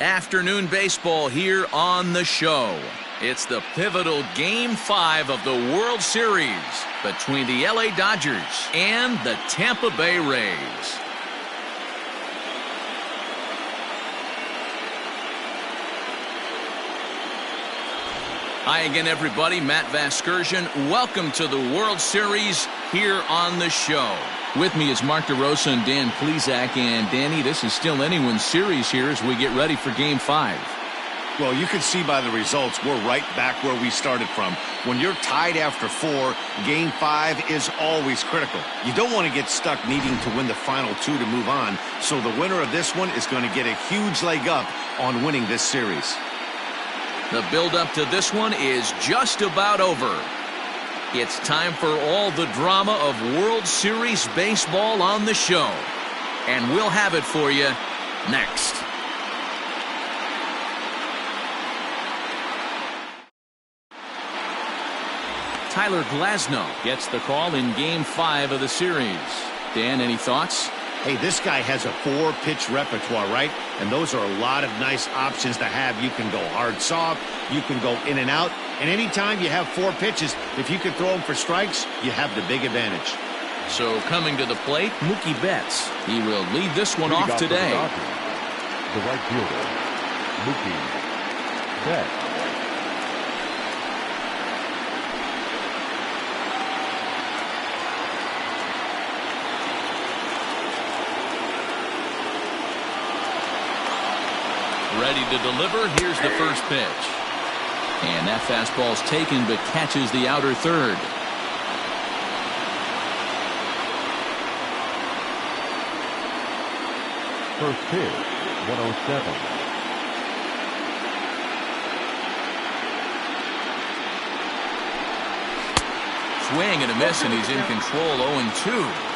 afternoon baseball here on the show. It's the pivotal Game 5 of the World Series between the LA Dodgers and the Tampa Bay Rays. Hi again, everybody. Matt Vasgersian. Welcome to the World Series here on the show. With me is Mark DeRosa and Dan Plesac. And Danny, this is still anyone's series here as we get ready for Game 5. Well, you can see by the results, we're right back where we started from. When you're tied after 4, Game 5 is always critical. You don't want to get stuck needing to win the final 2 to move on. So the winner of this one is going to get a huge leg up on winning this series. The build-up to this one is just about over. It's time for all the drama of World Series baseball on the show. And we'll have it for you next. Tyler Glasnow gets the call in Game 5 of the series. Dan, any thoughts? Hey, this guy has a 4-pitch repertoire, right? And those are a lot of nice options to have. You can go hard soft, you can go in and out. And anytime you have 4 pitches, if you can throw them for strikes, you have the big advantage. So coming to the plate, Mookie Betts. He will lead this one off today. The right fielder, Mookie Betts. Ready to deliver. Here's the first pitch. And that fastball's taken but catches the outer third. First pitch, 107. Swing and a miss, and he's in control. 0-2.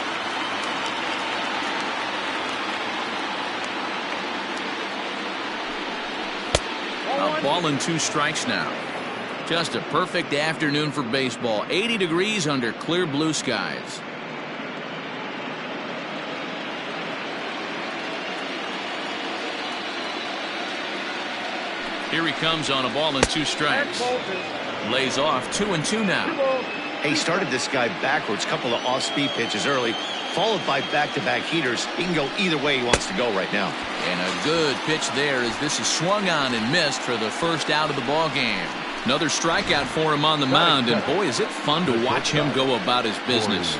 Ball and 2 strikes now. Just a perfect afternoon for baseball. 80 degrees under clear blue skies. Here he comes on a ball and 2 strikes. Lays off 2-2 now. He started this guy backwards, couple of off-speed pitches early, followed by back-to-back heaters. He can go either way he wants to go right now. And a good pitch there as this is swung on and missed for the first out of the ball game. Another strikeout for him on the mound, and boy, is it fun to watch him go about his business.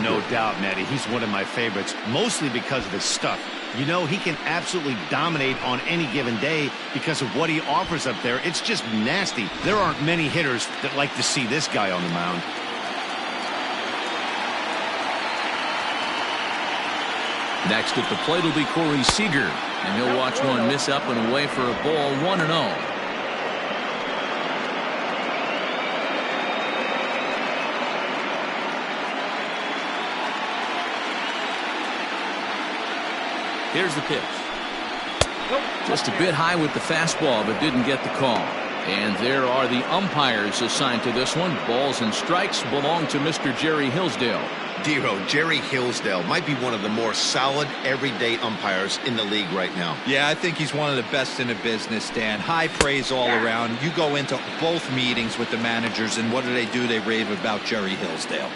No doubt, Matty. He's one of my favorites, mostly because of his stuff. You know, he can absolutely dominate on any given day because of what he offers up there. It's just nasty. There aren't many hitters that like to see this guy on the mound. Next at the plate will be Corey Seager, and he'll watch one miss up and away for a ball. 1-0. Here's the pitch. Just a bit high with the fastball, but didn't get the call. And there are the umpires assigned to this one. Balls and strikes belong to Mr. Jerry Hillsdale. Dero, Jerry Hillsdale might be one of the more solid everyday umpires in the league right now. Yeah, I think he's one of the best in the business, Dan. High praise all around. You go into both meetings with the managers, and what do? They rave about Jerry Hillsdale.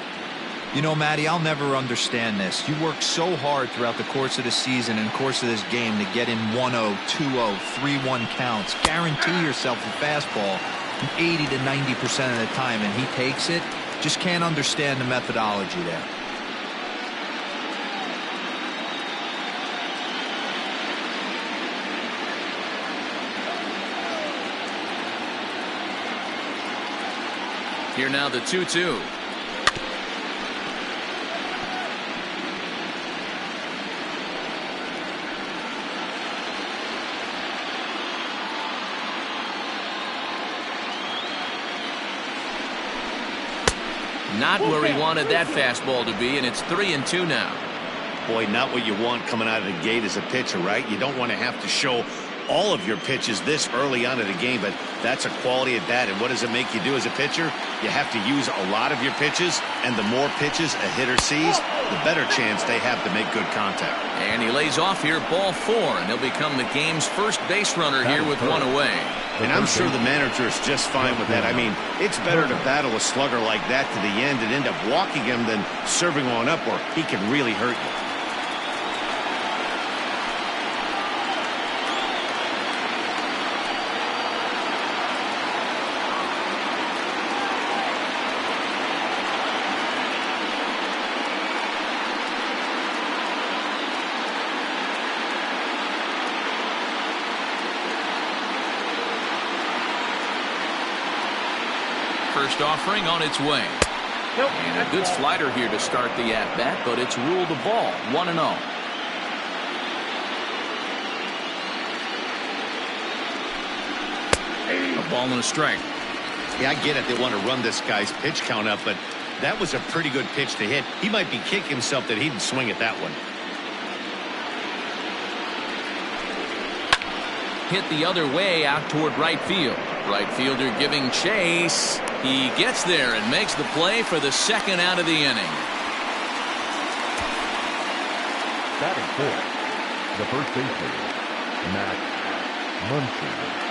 You know, Matty, I'll never understand this. You work so hard throughout the course of the season and course of this game to get in 1-0, 2-0, 3-1 counts. Guarantee yourself a fastball 80 to 90% of the time, and he takes it. Just can't understand the methodology there. Here now the 2-2. Not where he wanted that fastball to be, and it's 3-2 now. Boy, not what you want coming out of the gate as a pitcher, right? You don't want to have to show all of your pitches this early on in the game, but that's a quality at bat. And what does it make you do as a pitcher? You have to use a lot of your pitches, and the more pitches a hitter sees, the better chance they have to make good contact. And he lays off here, ball 4, and he'll become the game's first base runner here with one away. And I'm sure the manager is just fine with that. I mean, it's better to battle a slugger like that to the end and end up walking him than serving on up, or he can really hurt you. First offering on its way. And a good slider here to start the at-bat, but it's ruled a ball, 1-0. A ball and a strike. Yeah, I get it. They want to run this guy's pitch count up, but that was a pretty good pitch to hit. He might be kicking himself that he didn't swing at that one. Hit the other way out toward right field. Right fielder giving chase. He gets there and makes the play for the second out of the inning. Batting fourth, the first baseman, Matt Muncy.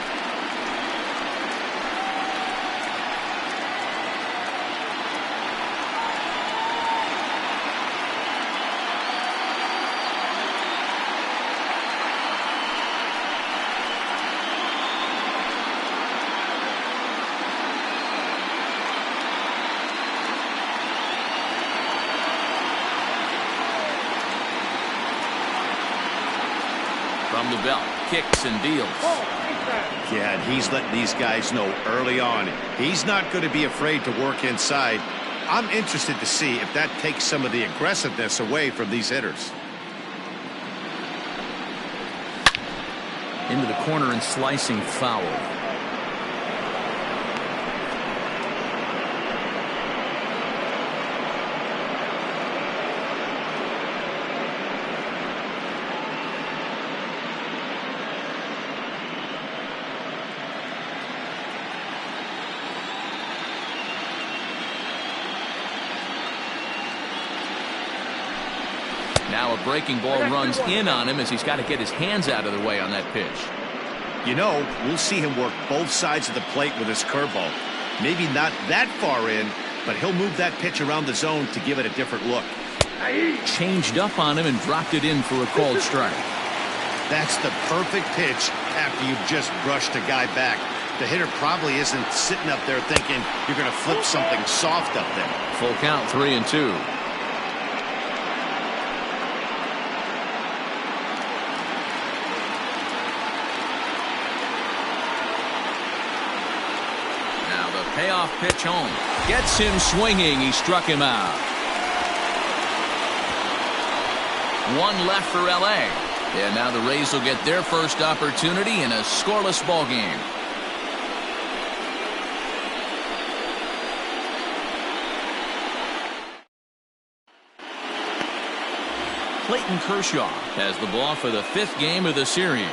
From the belt, kicks and deals. Yeah, and he's letting these guys know early on he's not going to be afraid to work inside. I'm interested to see if that takes some of the aggressiveness away from these hitters. Into the corner and slicing foul. Now a breaking ball runs in on him as he's got to get his hands out of the way on that pitch. You know, we'll see him work both sides of the plate with his curveball. Maybe not that far in, but he'll move that pitch around the zone to give it a different look. Changed up on him and dropped it in for a called strike. That's the perfect pitch after you've just brushed a guy back. The hitter probably isn't sitting up there thinking you're going to flip something soft up there. Full count, 3-2. Payoff pitch home. Gets him swinging. He struck him out. One left for L.A. And now the Rays will get their first opportunity in a scoreless ball game. Clayton Kershaw has the ball for the 5th game of the series.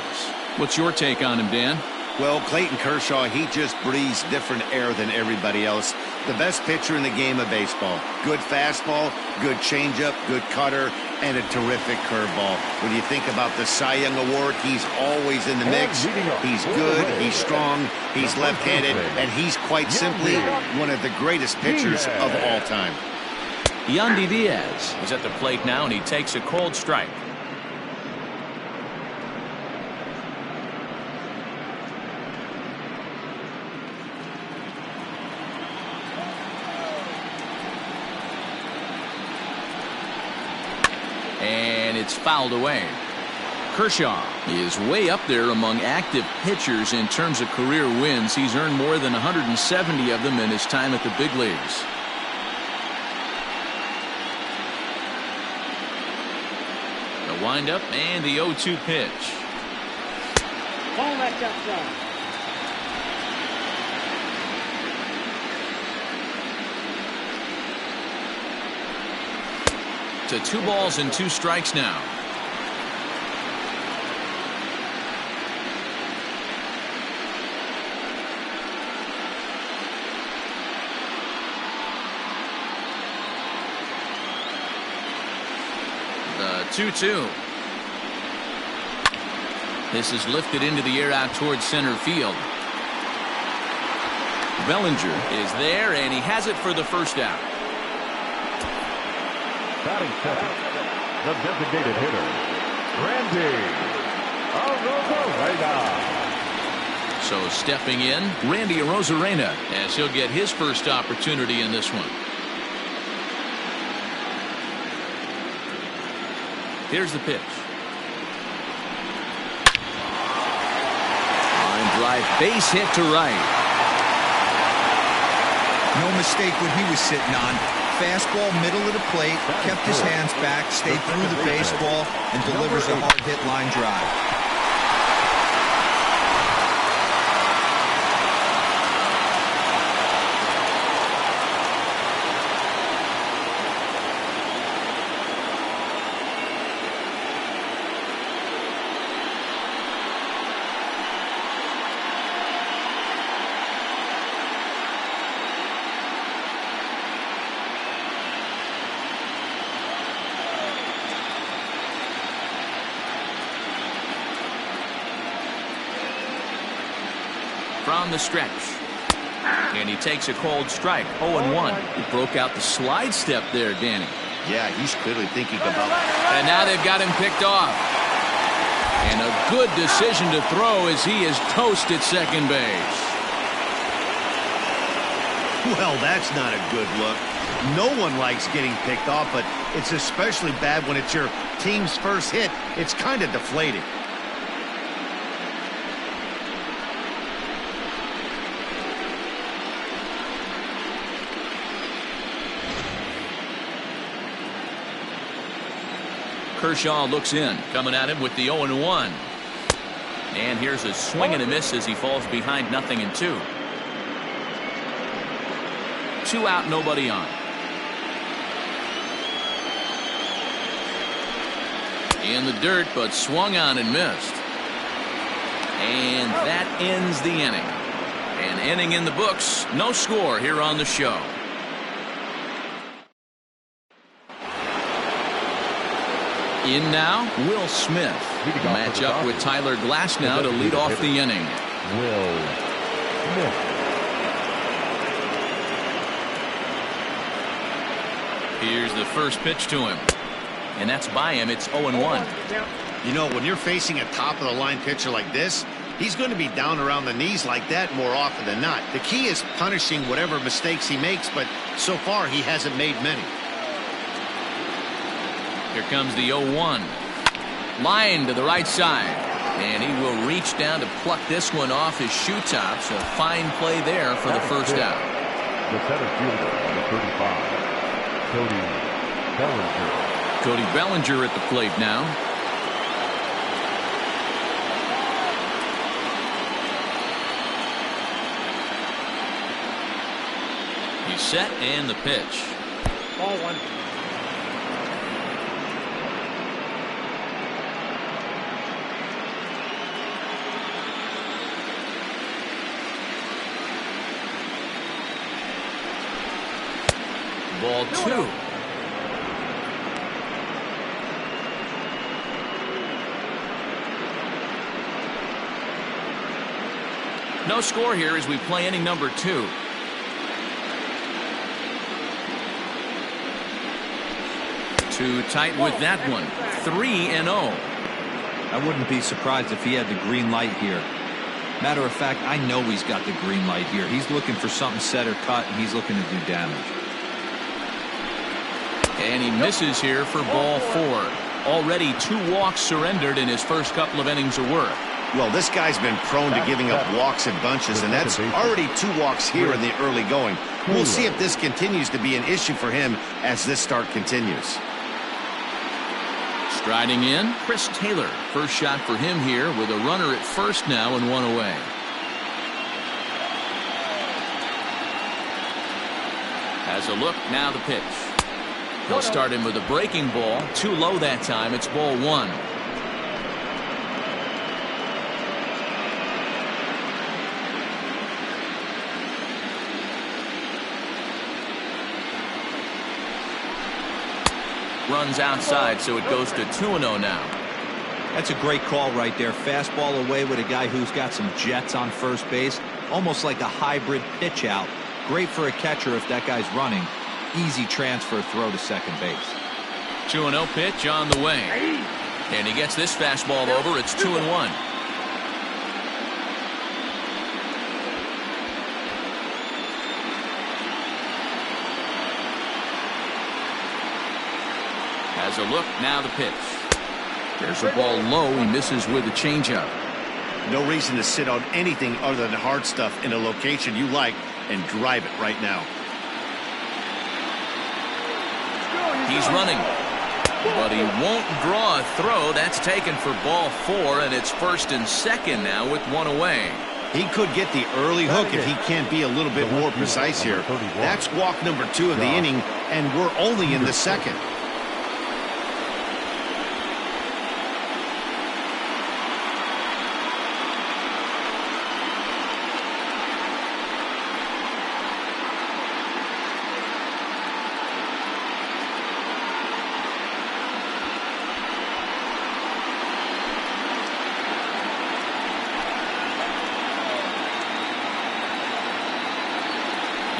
What's your take on him, Dan? Well, Clayton Kershaw, he just breathes different air than everybody else. The best pitcher in the game of baseball. Good fastball, good changeup, good cutter, and a terrific curveball. When you think about the Cy Young Award, he's always in the mix. He's good, he's strong, he's left-handed, and he's quite simply one of the greatest pitchers of all time. Yandy Diaz is at the plate now, and he takes a called strike. And it's fouled away. Kershaw is way up there among active pitchers in terms of career wins. He's earned more than 170 of them in his time at the big leagues. The windup and the 0-2 pitch. Call that touchdown. To 2 balls and 2 strikes now. 2-2. This is lifted into the air out towards center field. Bellinger is there, and he has it for the first out. Batting second, the designated hitter, Randy Arozarena. So stepping in, Randy Arozarena, as he'll get his first opportunity in this one. Here's the pitch. Line drive, base hit to right. No mistake what he was sitting on. Fastball, middle of the plate, kept his hands back, stayed through the baseball, and delivers a hard hit line drive. From the stretch. And he takes a cold strike. 0-1. He broke out the slide step there, Danny. Yeah, he's clearly thinking about it. And now they've got him picked off. And a good decision to throw as he is toast at second base. Well, that's not a good look. No one likes getting picked off, but it's especially bad when it's your team's first hit. It's kind of deflating. Kershaw looks in, coming at him with the 0-1. And here's a swing and a miss as he falls behind 0-2. 2 out, nobody on. In the dirt, but swung on and missed. And that ends the inning. An inning in the books. No score here on the show. In now, Will Smith. Match up with Tyler Glasnow to lead off the inning. Will Smith. Here's the first pitch to him. And that's by him. It's 0-1. You know, when you're facing a top-of-the-line pitcher like this, he's going to be down around the knees like that more often than not. The key is punishing whatever mistakes he makes, but so far he hasn't made many. Here comes the 0-1. Line to the right side. And he will reach down to pluck this one off his shoe tops. A fine play there for the first out. The center fielder, number 35, Cody Bellinger. Cody Bellinger at the plate now. He's set and the pitch. Ball 1. Ball 2. No score here as we play inning number 2. Too tight with that one. 3-0. I wouldn't be surprised if he had the green light here. Matter of fact, I know he's got the green light here. He's looking for something set or cut, and he's looking to do damage. And he misses here for ball 4. Already 2 walks surrendered in his first couple of innings of work. Well, this guy's been prone to giving up walks in bunches, and that's already 2 walks here in the early going. We'll see if this continues to be an issue for him as this start continues. Striding in, Chris Taylor. First shot for him here with a runner at first now and 1 away. Has a look, now the pitch. He'll start him with a breaking ball. Too low that time. It's ball 1. runs outside, so it goes to 2-0 now. That's a great call right there. Fastball away with a guy who's got some jets on first base. Almost like a hybrid pitch out. Great for a catcher if that guy's running. Easy transfer throw to second base. 2-0 pitch on the way. And he gets this fastball over. It's 2-1. Has a look, now the pitch. There's a ball low. He misses with a changeup. No reason to sit on anything other than hard stuff in a location you like and drive it right now. He's running, but he won't draw a throw. That's taken for ball 4, and it's first and second now with one away. He could get the early hook if he can't be a little bit more precise here. That's walk number 2 of the inning, and we're only in the second.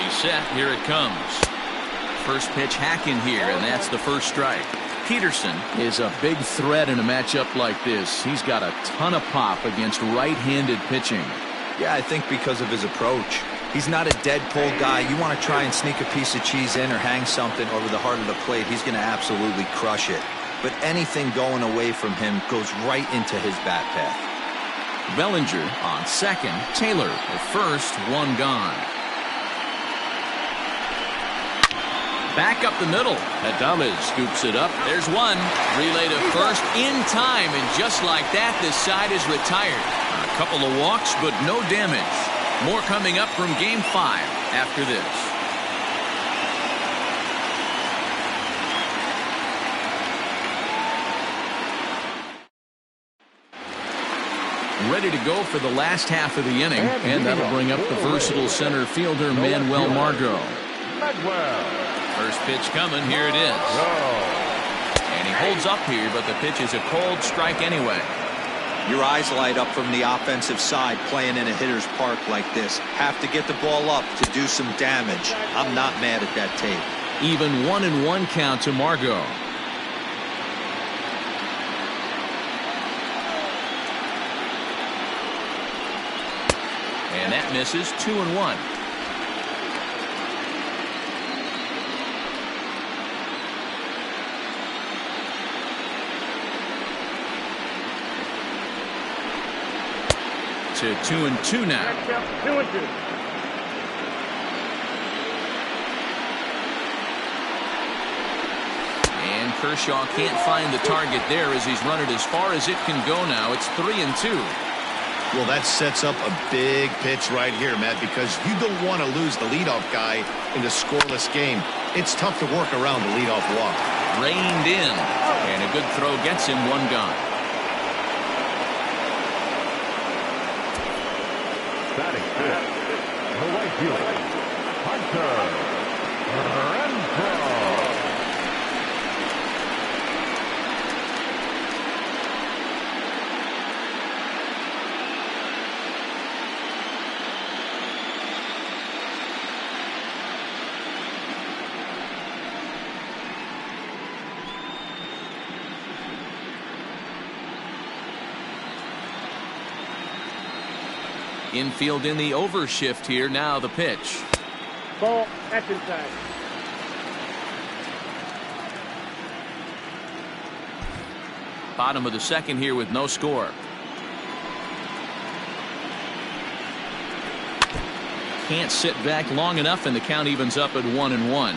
Set, here it comes. First pitch hacking here, and that's the first strike. Peterson is a big threat in a matchup like this. He's got a ton of pop against right-handed pitching. Yeah, I think because of his approach. He's not a dead pull guy. You want to try and sneak a piece of cheese in or hang something over the heart of the plate, he's going to absolutely crush it. But anything going away from him goes right into his bat path. Bellinger on second. Taylor at first, one gone. Back up the middle. Adames scoops it up. There's one. Relay to first in time, and just like that, this side is retired. A couple of walks, but no damage. More coming up from Game 5 after this. Ready to go for the last half of the inning, and that'll bring up the versatile center fielder Manuel Margot. First pitch coming, here it is. And he holds up here, but the pitch is a cold strike anyway. Your eyes light up from the offensive side playing in a hitter's park like this. Have to get the ball up to do some damage. I'm not mad at that tape. Even 1-1 count to Margot. And that misses. 2-1. To 2-2 now. 2-2. And Kershaw can't find the target there as he's run it as far as it can go now. It's 3-2. Well, that sets up a big pitch right here, Matt, because you don't want to lose the leadoff guy in a scoreless game. It's tough to work around the leadoff walk. Reined in, and a good throw gets him, one gone. Batting fifth, the right fielder, Hunter Renfroe. Infield in the overshift here. Now the pitch. Ball, that's inside. Bottom of the second here with no score. Can't sit back long enough, and the count evens up at 1-1.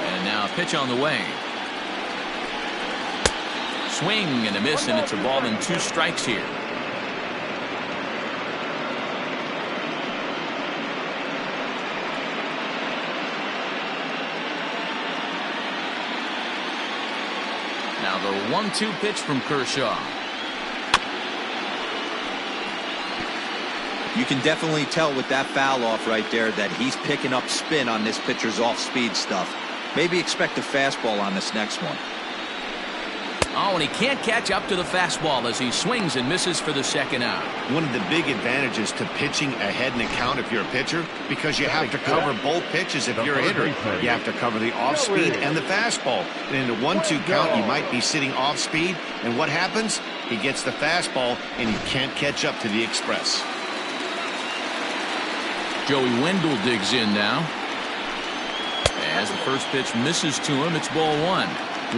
And now a pitch on the way. Swing and a miss, and it's a ball and 2 strikes here. Now the 1-2 pitch from Kershaw. You can definitely tell with that foul off right there that he's picking up spin on this pitcher's off-speed stuff. Maybe expect a fastball on this next one. Oh, and he can't catch up to the fastball as he swings and misses for the second out. One of the big advantages to pitching ahead in the count if you're a pitcher, because you have to cover both pitches if you're a hitter. You have to cover the off-speed and the fastball. And in a 1-2 count, you might be sitting off-speed. And what happens? He gets the fastball, and he can't catch up to the express. Joey Wendell digs in now. As the first pitch misses to him, it's ball one.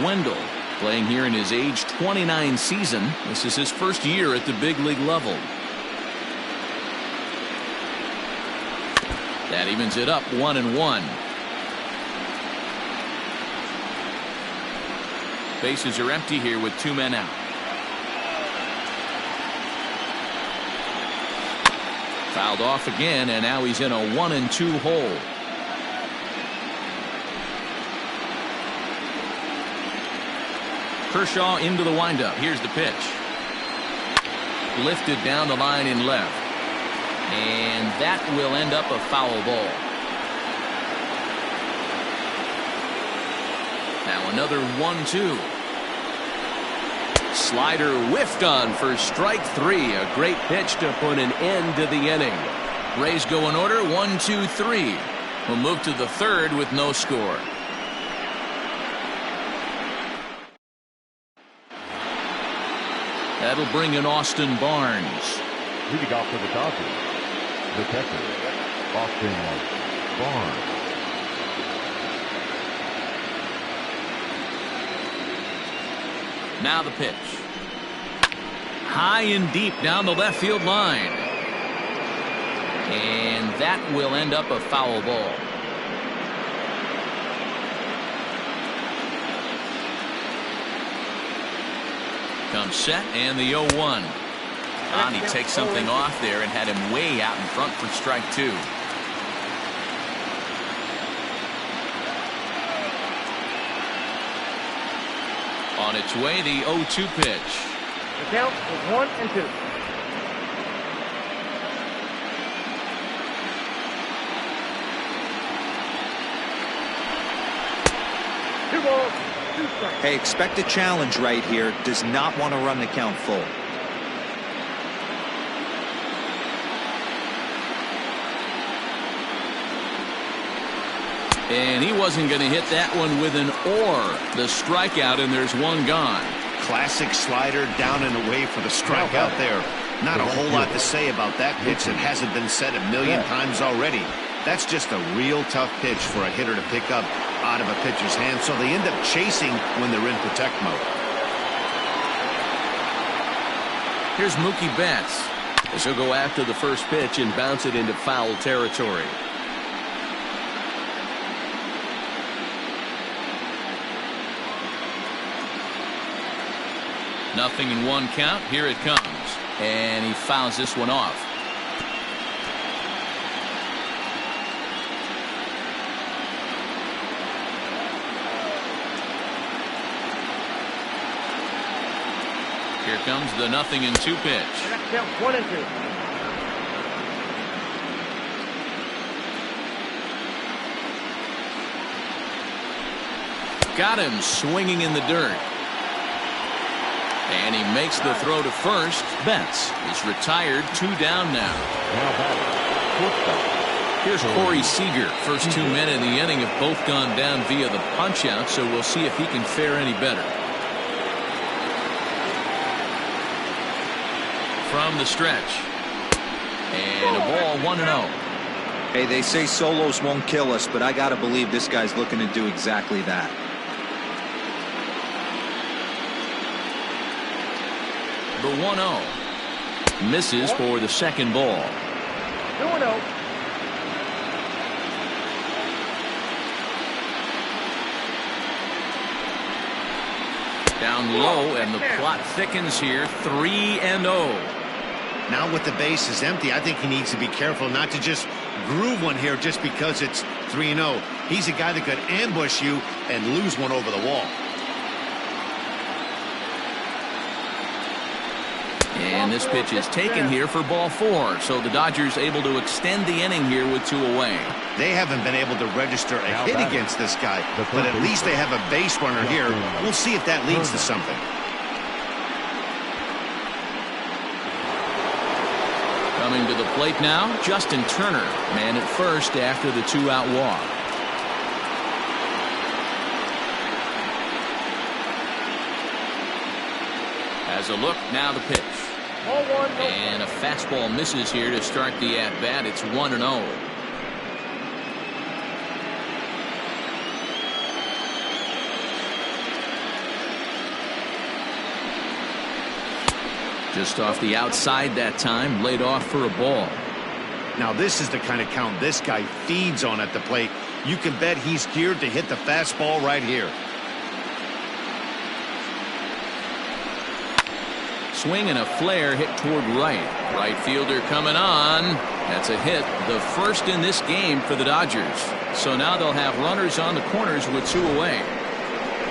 Wendell playing here in his age 29 season. This is his first year at the big league level. That evens it up 1-1. Bases are empty here with 2 men out. Fouled off again, and now he's in a 1-2 hole. Kershaw into the windup. Here's the pitch. Lifted down the line in left. And that will end up a foul ball. Now another 1-2. Slider whiffed on for strike 3. A great pitch to put an end to the inning. Rays go in order 1-2-3. We'll move to the third with no score. That'll bring in Austin Barnes. Leading off for the Dodgers, the catcher, Austin Barnes. Now the pitch. High and deep down the left field line. And that will end up a foul ball. Comes set and the 0-1. And he takes something off there and had him way out in front for strike 2. On its way, the 0-2 pitch. The count is 1-2. Two balls. Hey, expect a challenge right here. Does not want to run the count full. And he wasn't going to hit that one with an or. The strikeout, and there's one gone. Classic slider down and away for the strikeout there. Not a whole lot to say about that pitch that hasn't been said a million times already. That's just a real tough pitch for a hitter to pick up out of a pitcher's hand, so they end up chasing when they're in protect mode. Here's Mookie Betts as he'll go after the first pitch and bounce it into foul territory. Nothing in one count. Here it comes. And he fouls this one off. Here comes the 0-2 pitch. Count 1-2. Got him swinging in the dirt. And he makes the throw to first. Betts is retired. 2 down now. Here's Corey Seager. First 2 men in the inning have both gone down via the punch out, so we'll see if he can fare any better. From the stretch. And a ball 1-0. Hey, they say solos won't kill us, but I got to believe this guy's looking to do exactly that. The 1-0 misses for the second ball. 2-0. Down low, and the plot thickens here. 3-0. Now with the base is empty, I think he needs to be careful not to just groove one here just because it's 3-0. He's a guy that could ambush you and lose one over the wall. And this pitch is taken here for ball 4. So the Dodgers able to extend the inning here with 2 away. They haven't been able to register a hit against this guy, but at least they have a base runner here. We'll see if that leads to something. Coming to the plate now, Justin Turner, man at first after the 2-out walk. As a look, now the pitch. And a fastball misses here to start the at-bat. It's 1-0. Just off the outside that time, laid off for a ball. Now this is the kind of count this guy feeds on at the plate. You can bet he's geared to hit the fastball right here. Swing and a flare hit toward right. Right fielder coming on. That's a hit, the first in this game for the Dodgers. So now they'll have runners on the corners with 2 away.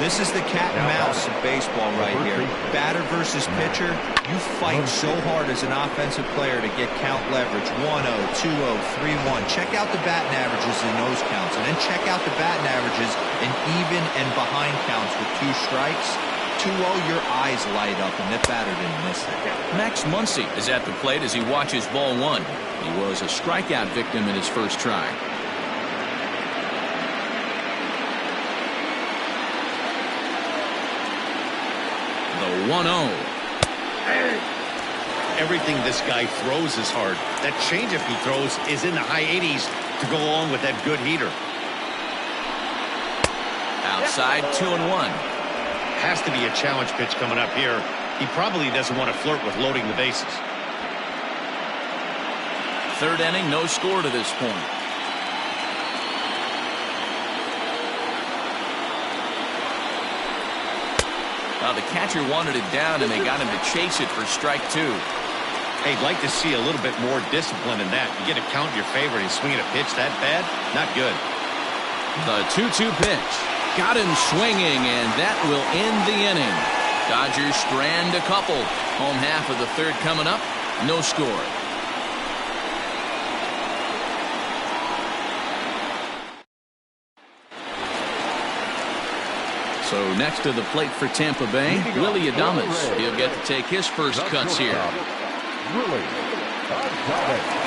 This is the cat and mouse of baseball right here. Batter versus pitcher. You fight so hard as an offensive player to get count leverage. 1-0, 2-0, 3-1. Check out the batting averages in those counts, and then check out the batting averages in even and behind counts with 2 strikes. 2-0, your eyes light up, and that batter didn't miss it. Max Muncy is at the plate as he watches ball 1. He was a strikeout victim in his first try. The 1-0. Everything this guy throws is hard. That changeup he throws is in the high 80s to go along with that good heater. Outside, 2-1. Has to be a challenge pitch coming up here. He probably doesn't want to flirt with loading the bases. Third inning, no score to this point. Well, the catcher wanted it down, and they got him to chase it for strike 2. Hey, I'd like to see a little bit more discipline in that. You get a count in your favor and swinging a pitch that bad? Not good. The 2-2 pitch. Got him swinging, and that will end the inning. Dodgers strand a couple. Home half of the third coming up. No score. So next to the plate for Tampa Bay, Willy Adames. He'll get to take his first cuts here. Willy Adames.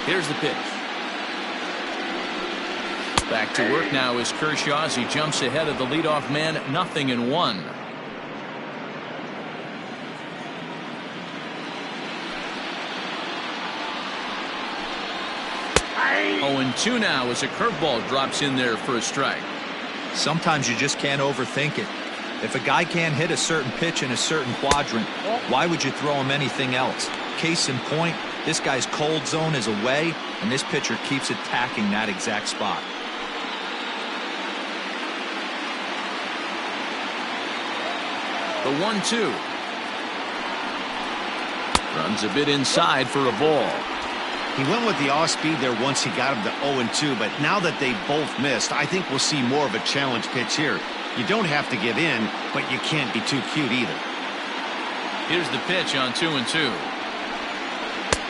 Here's the pitch. Back to work now is Kershaw as he jumps ahead of the leadoff man, 0-1. 0-2 now as a curveball drops in there for a strike. Sometimes you just can't overthink it. If a guy can't hit a certain pitch in a certain quadrant, why would you throw him anything else? Case in point, this guy's cold zone is away, and this pitcher keeps attacking that exact spot. The 1-2. Runs a bit inside for a ball. He went with the off speed there once he got him to 0-2, but now that they both missed, I think we'll see more of a challenge pitch here. You don't have to give in, but you can't be too cute either. Here's the pitch on 2-2.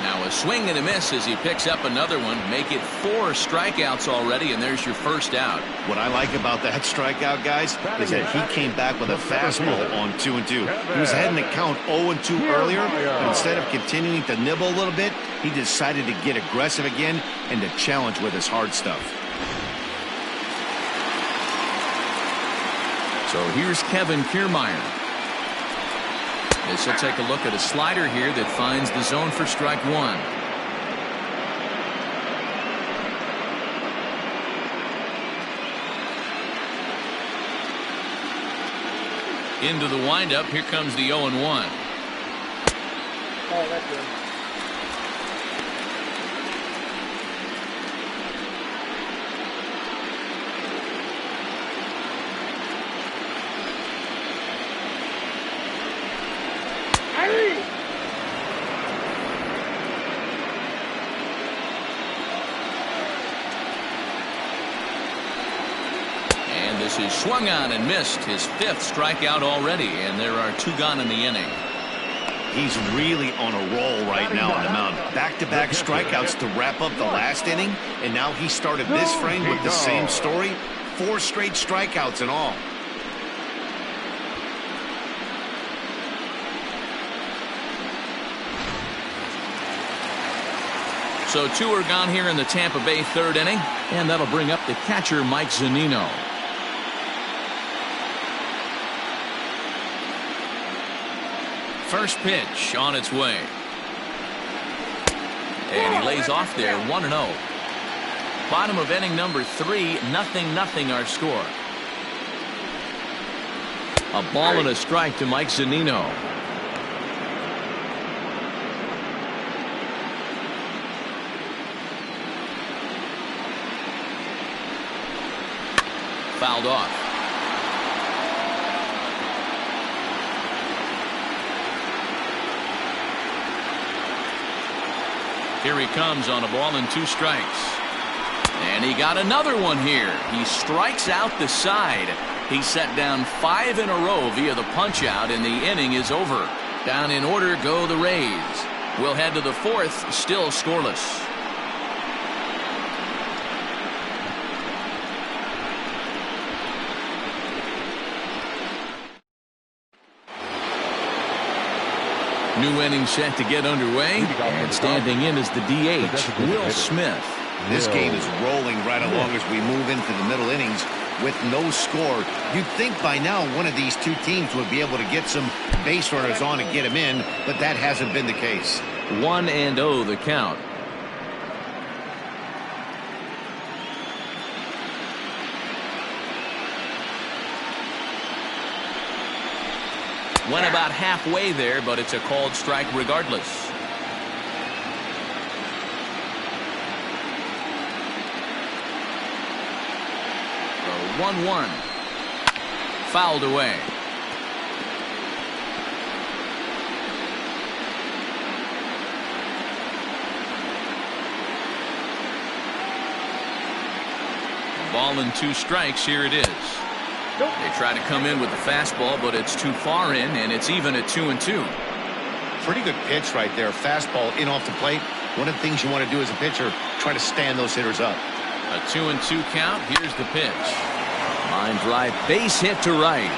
Now a swing and a miss as he picks up another one. Make it 4 strikeouts already, and there's your first out. What I like about that strikeout, guys, is that he came back with a fastball on 2-2. He was heading to count 0-2 earlier, but instead of continuing to nibble a little bit, he decided to get aggressive again and to challenge with his hard stuff. So here's Kevin Kiermaier. This will take a look at a slider here that finds the zone for strike 1. Into the windup. Here comes the 0-1. Oh, that's good. This is swung on and missed, his 5th strikeout already, and there are 2 gone in the inning. He's really on a roll right now on the mound. Back-to-back strikeouts to wrap up the last inning, and now he started this frame with the same story. 4 straight strikeouts in all. So 2 are gone here in the Tampa Bay 3rd inning, and that'll bring up the catcher, Mike Zunino. First pitch on its way. And he lays off there, 1-0. Bottom of inning number 3, 0-0 our score. A ball and a strike to Mike Zunino. Fouled off. Here he comes on a ball and 2 strikes. And he got another one here. He strikes out the side. He set down 5 in a row via the punch-out, and the inning is over. Down in order go the Rays. We'll head to the 4th, still scoreless. New inning set to get underway, and standing in is the DH, Will Smith. This game is rolling right along as we move into the middle innings with no score. You'd think by now one of these 2 teams would be able to get some base runners on and get them in, but that hasn't been the case. 1-0 the count. Went about halfway there, but it's a called strike regardless. The 1-1. Fouled away. Ball and 2 strikes. Here it is. They try to come in with the fastball, but it's too far in, and it's even at 2-2. Pretty good pitch right there. Fastball in off the plate. One of the things you want to do as a pitcher, try to stand those hitters up. A 2-2 count. Here's the pitch. Line drive, base hit to right.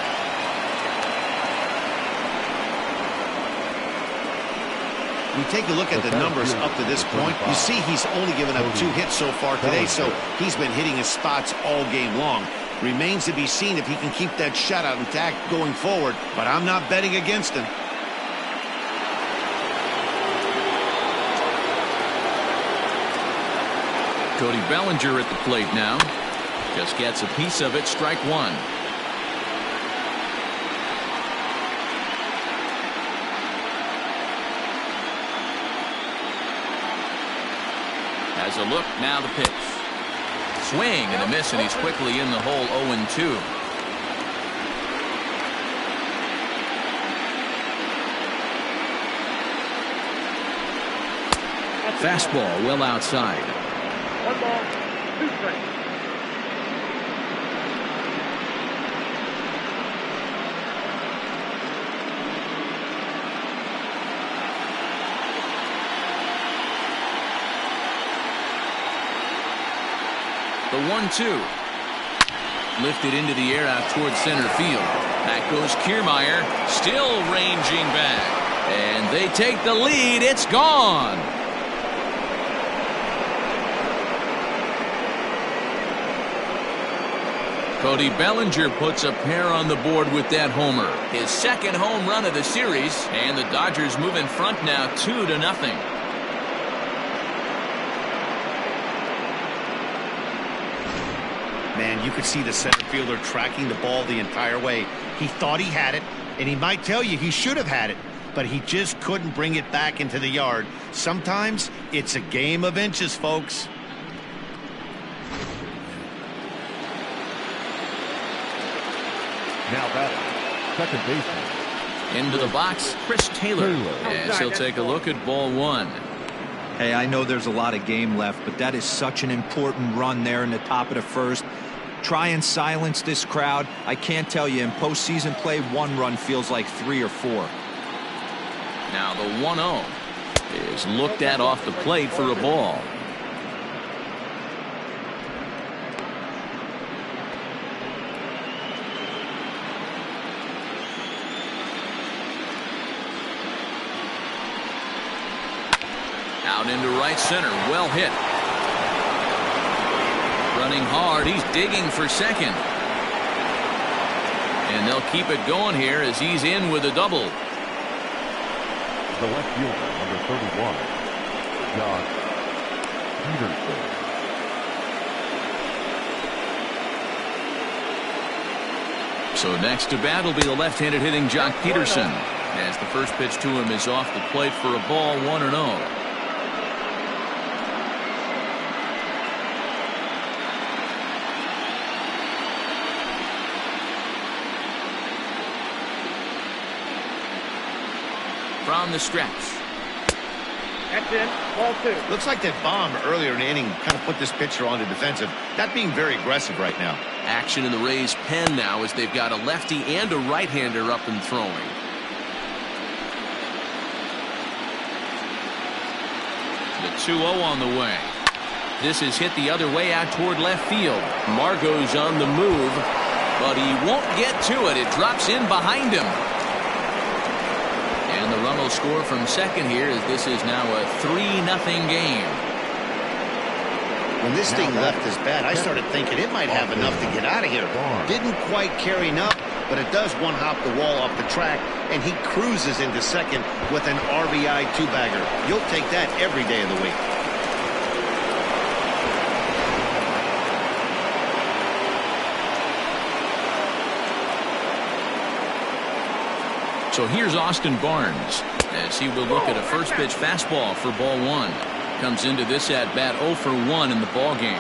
We take a look at the numbers up to this point. You see he's only given up 2 hits so far today, so he's been hitting his spots all game long. Remains to be seen if he can keep that shutout intact going forward, but I'm not betting against him. Cody Bellinger at the plate now. Just gets a piece of it, strike 1. Has a look, now the pitch. Swing and a miss, and he's quickly in the hole. 0-2. Fastball well outside. 1 ball, 2 strikes. The 1-2. Lifted into the air out towards center field. Back goes Kiermaier, still ranging back. And they take the lead. It's gone. Cody Bellinger puts a pair on the board with that homer. His 2nd home run of the series, and the Dodgers move in front now 2-0. Man, you could see the center fielder tracking the ball the entire way. He thought he had it, and he might tell you he should have had it, but he just couldn't bring it back into the yard. Sometimes it's a game of inches, folks. Now batting, second baseman. Into the box, Chris Taylor, as he'll take a look at ball 1. Hey, I know there's a lot of game left, but that is such an important run there in the top of the 1st. Try and silence this crowd. I can't tell you, in postseason play, 1 run feels like 3 or 4. Now the 1-0 is looked at off the plate for a ball. Out into right center. Well hit. Running hard. He's digging for second. And they'll keep it going here as he's in with a double. The left fielder, number 31, Josh Peterson. So next to bat will be the left-handed hitting Jock Peterson, as the first pitch to him is off the plate for a ball, 1-0. From the stretch. That's in. Ball 2. Looks like that bomb earlier in the inning kind of put this pitcher on the defensive. Not being very aggressive right now. Action in the Rays' pen now as they've got a lefty and a right-hander up and throwing. The 2-0 on the way. This is hit the other way out toward left field. Margot's on the move, but he won't get to it. It drops in behind him. And the run will score from second here as this is now a 3-0 game. When this thing left his bat, I started thinking it might have enough to get out of here. Didn't quite carry enough, but it does one-hop the wall off the track, and he cruises into second with an RBI 2-bagger. You'll take that every day of the week. So here's Austin Barnes as he will look at a first pitch fastball for ball 1. Comes into this at bat 0 for 1 in the ball game.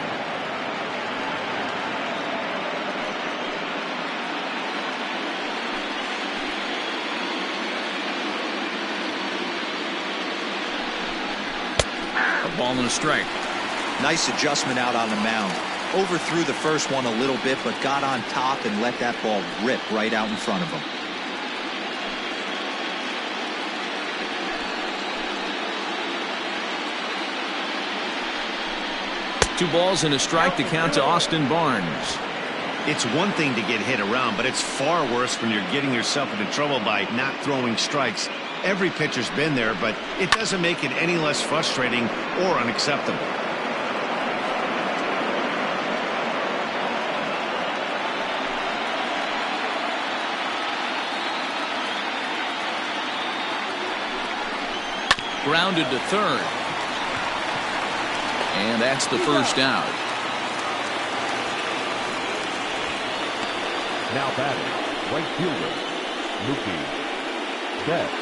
A ball and a strike. Nice adjustment out on the mound. Overthrew the first one a little bit, but got on top and let that ball rip right out in front of him. 2 balls and a strike to count to Austin Barnes. It's one thing to get hit around, but it's far worse when you're getting yourself into trouble by not throwing strikes. Every pitcher's been there, but it doesn't make it any less frustrating or unacceptable. Grounded to third. And that's the first out. Now batting, right fielder, Mookie Betts.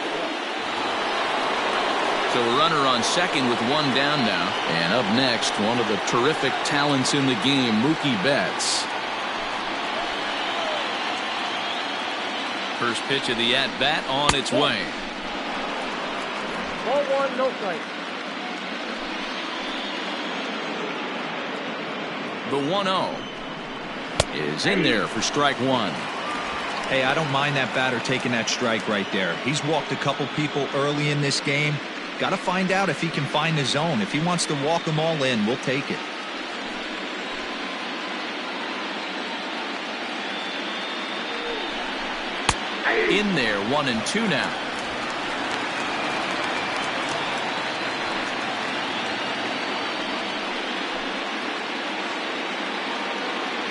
So a runner on second with 1 down now. And up next, one of the terrific talents in the game, Mookie Betts. First pitch of the at-bat on its way. Ball 1, no strike. The 1-0 is in there for strike 1. Hey, I don't mind that batter taking that strike right there. He's walked a couple people early in this game. Got to find out if he can find the zone. If he wants to walk them all in, we'll take it. In there, 1-2 now.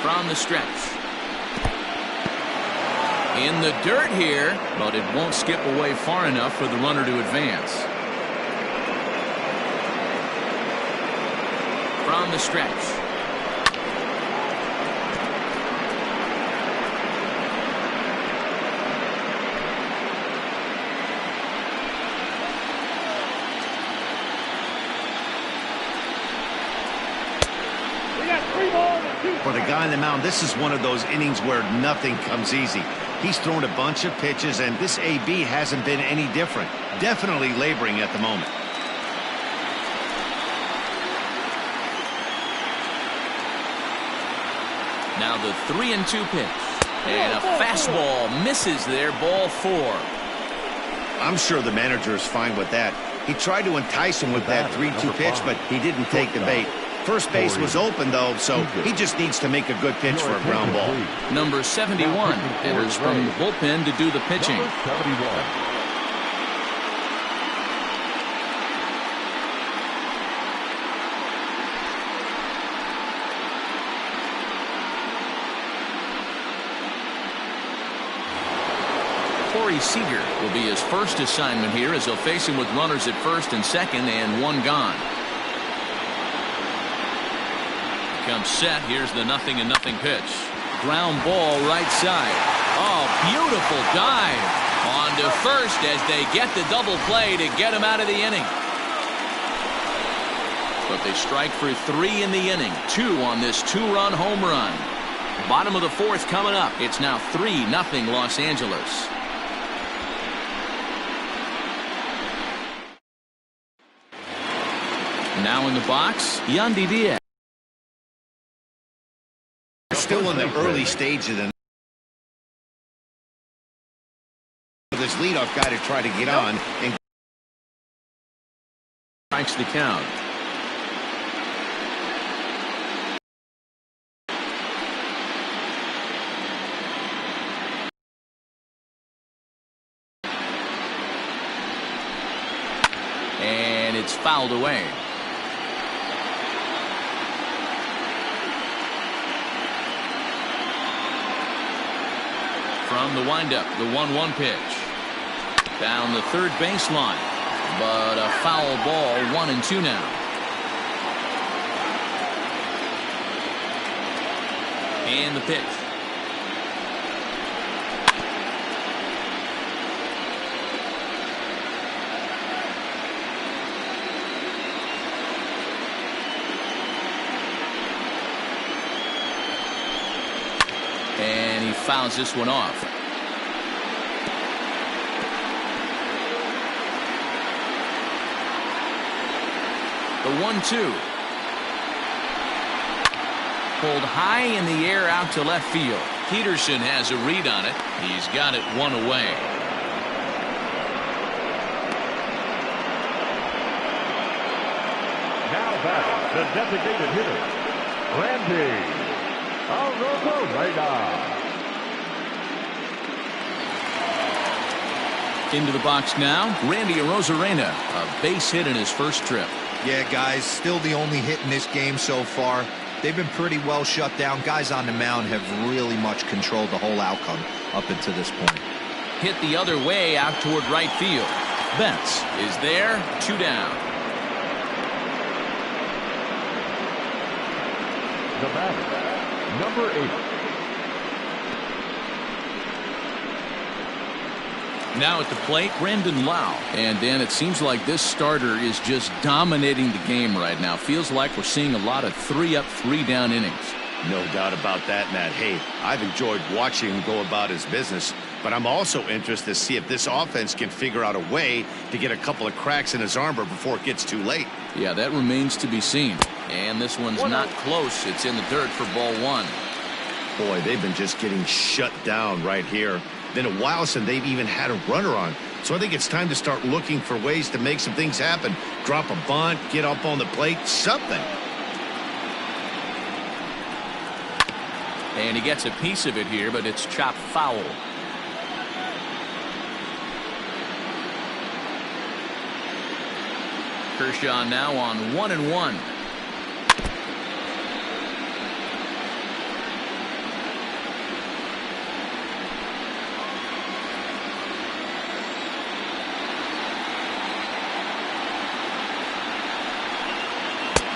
From the stretch. In the dirt here, but it won't skip away far enough for the runner to advance. From the stretch. For the guy on the mound, this is one of those innings where nothing comes easy. He's thrown a bunch of pitches, and this AB hasn't been any different. Definitely laboring at the moment. Now the 3-2 pitch. And a fastball misses there, ball 4. I'm sure the manager is fine with that. He tried to entice him with that 3-2 pitch, but he didn't take the bait. First base was open, though, so he just needs to make a good pitch for a ground ball. Number 71 enters from the bullpen to do the pitching. Number 71. Corey Seager will be his first assignment here as he'll face him with runners at first and second and 1 gone. Comes set. Here's the 0-0 pitch. Ground ball right side. Oh, beautiful dive. On to first as they get the double play to get him out of the inning. But they strike for 3 in the inning. 2 on this 2-run home run. Bottom of the 4th coming up. It's now 3-0 Los Angeles. Now in the box, Yandy Diaz. Still in the early stage of this leadoff guy to try to get on and Strikes the count. And it's fouled away. From the windup, the 1-1 pitch. Down the third baseline. But a foul ball, 1-2 now. And the pitch. And he fouls this one off. The 1-2. Pulled high in the air out to left field. Peterson has a read on it. He's got it 1 away. Now back, the designated hitter, Randy Arozarena. Into the box now, Randy Arozarena, a base hit in his first trip. Yeah, guys, still the only hit in this game so far. They've been pretty well shut down. Guys on the mound have really much controlled the whole outcome up until this point. Hit the other way out toward right field. Betts is there, 2 down. The batter, number 8. Now at the plate, Brandon Lau. And Dan, it seems like this starter is just dominating the game right now. Feels like we're seeing a lot of 3-up, 3-down innings. no doubt about that, Matt. Hey, I've enjoyed watching him go about his business, but I'm also interested to see if this offense can figure out a way to get a couple of cracks in his armor before it gets too late. Yeah, that remains to be seen. And this one's not close. It's in the dirt for ball 1. Boy, they've been just getting shut down right here. Been a while since they've even had a runner on. So I think it's time to start looking for ways to make some things happen. Drop a bunt, get up on the plate, something. And he gets a piece of it here, but it's chopped foul. Kershaw now on 1-1.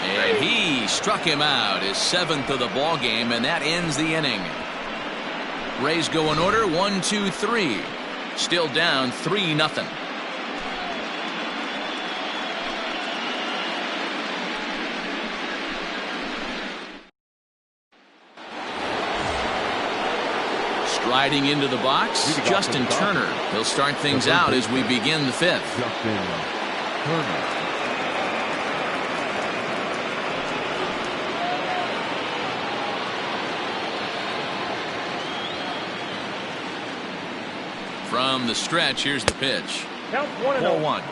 And he struck him out, his 7th of the ball game, and that ends the inning. Rays go in order, 1, 2, 3. Still down 3-0. Striding into the box, Justin Turner. He'll start things out as we begin the 5th. Justin Turner. From the stretch, here's the pitch. Count 1-0. 1.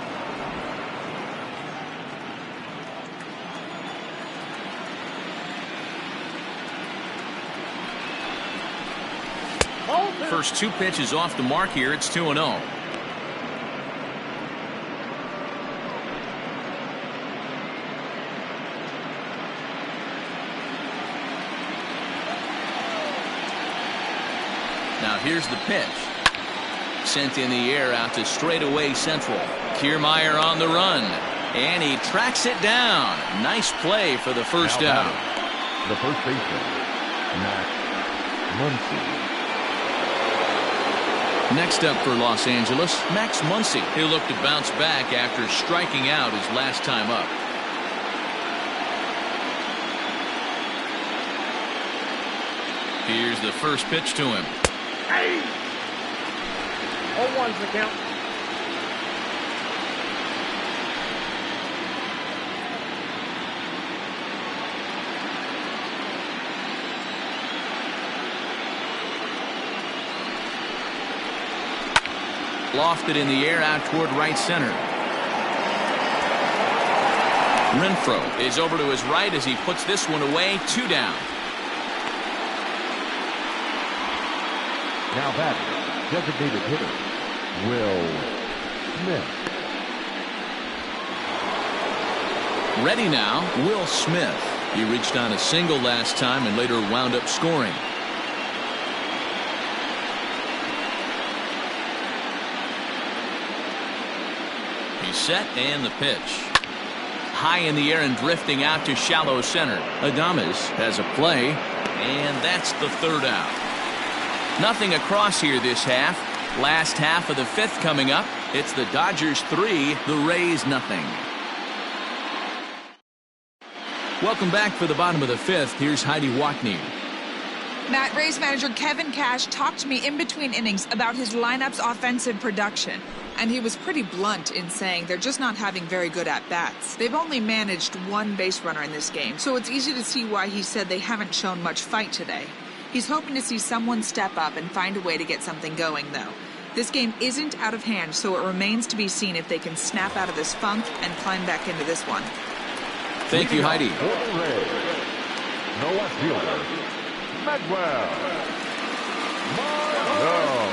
Ball 2. First 2 pitches off the mark here. It's 2-0. Now here's the pitch. Sent in the air out to straightaway central. Kiermaier on the run. And he tracks it down. Nice play for the first out. The first baseman, Max Muncy. Next up for Los Angeles, Max Muncy. He'll look to bounce back after striking out his last time up. Here's the first pitch to him. 0-1's the count. Lofted in the air out toward right center. Renfroe is over to his right as he puts this one away. 2 down. Now batting, designated hitter, Will Smith. Ready now, Will Smith. He reached on a single last time and later wound up scoring. He's set and the pitch. High in the air and drifting out to shallow center. Adames has a play, and that's the 3rd out. Nothing across here this half. Last half of the 5th coming up. It's the Dodgers 3, the Rays nothing. Welcome back for the bottom of the 5th. Here's Heidi Watney. Matt, Rays manager Kevin Cash talked to me in between innings about his lineup's offensive production. And he was pretty blunt in saying they're just not having very good at-bats. They've only managed 1 base runner in this game, so it's easy to see why he said they haven't shown much fight today. He's hoping to see someone step up and find a way to get something going, though. This game isn't out of hand, so it remains to be seen if they can snap out of this funk and climb back into this one. Thank you, Heidi. No left fielder, Medwell. Margot.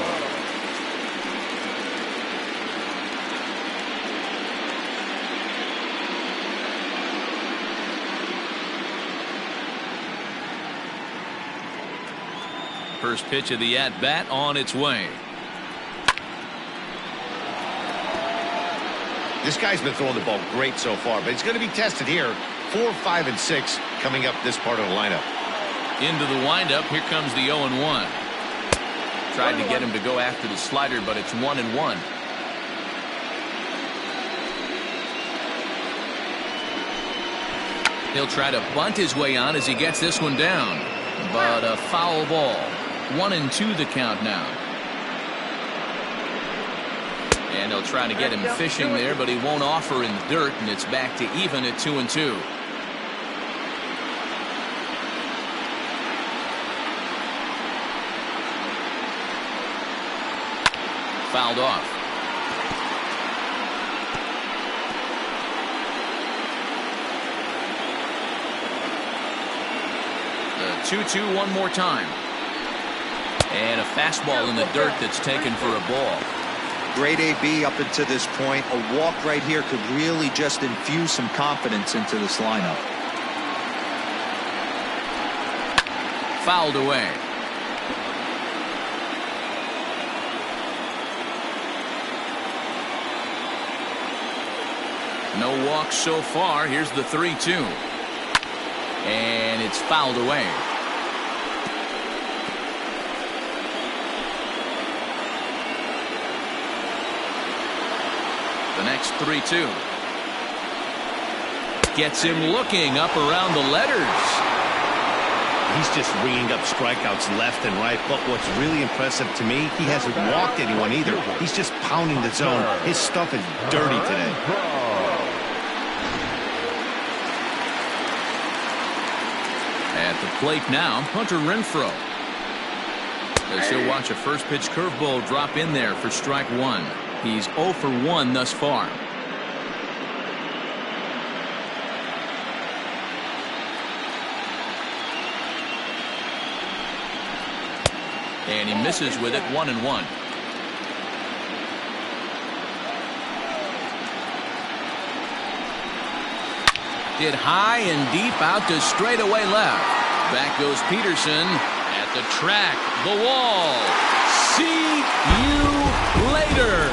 First pitch of the at-bat on its way. This guy's been throwing the ball great so far, but he's going to be tested here. 4, 5, and 6 coming up this part of the lineup. Into the windup. Here comes the 0-1. Tried to get him to go after the slider, but it's 1-1. He'll try to bunt his way on as he gets this one down. But a foul ball. 1-2 the count now. And he'll try to get him fishing there, but he won't offer in the dirt, and it's back to even at 2-2. Fouled off. The 2-2 one more time. And a fastball in the dirt that's taken for a ball. Great AB up until this point. A walk right here could really just infuse some confidence into this lineup. Fouled away. No walks so far. Here's the 3-2. And it's fouled away. The next 3-2. Gets him looking up around the letters. He's just ringing up strikeouts left and right, but what's really impressive to me, he hasn't walked anyone either. He's just pounding the zone. His stuff is dirty today. At the plate now, Hunter Renfroe. as he'll watch a first pitch curveball drop in there for strike one. He's 0 for 1 thus far. And he misses with it, 1-1. Hit high and deep out to straightaway left. Back goes Peterson at the track, the wall. See you later.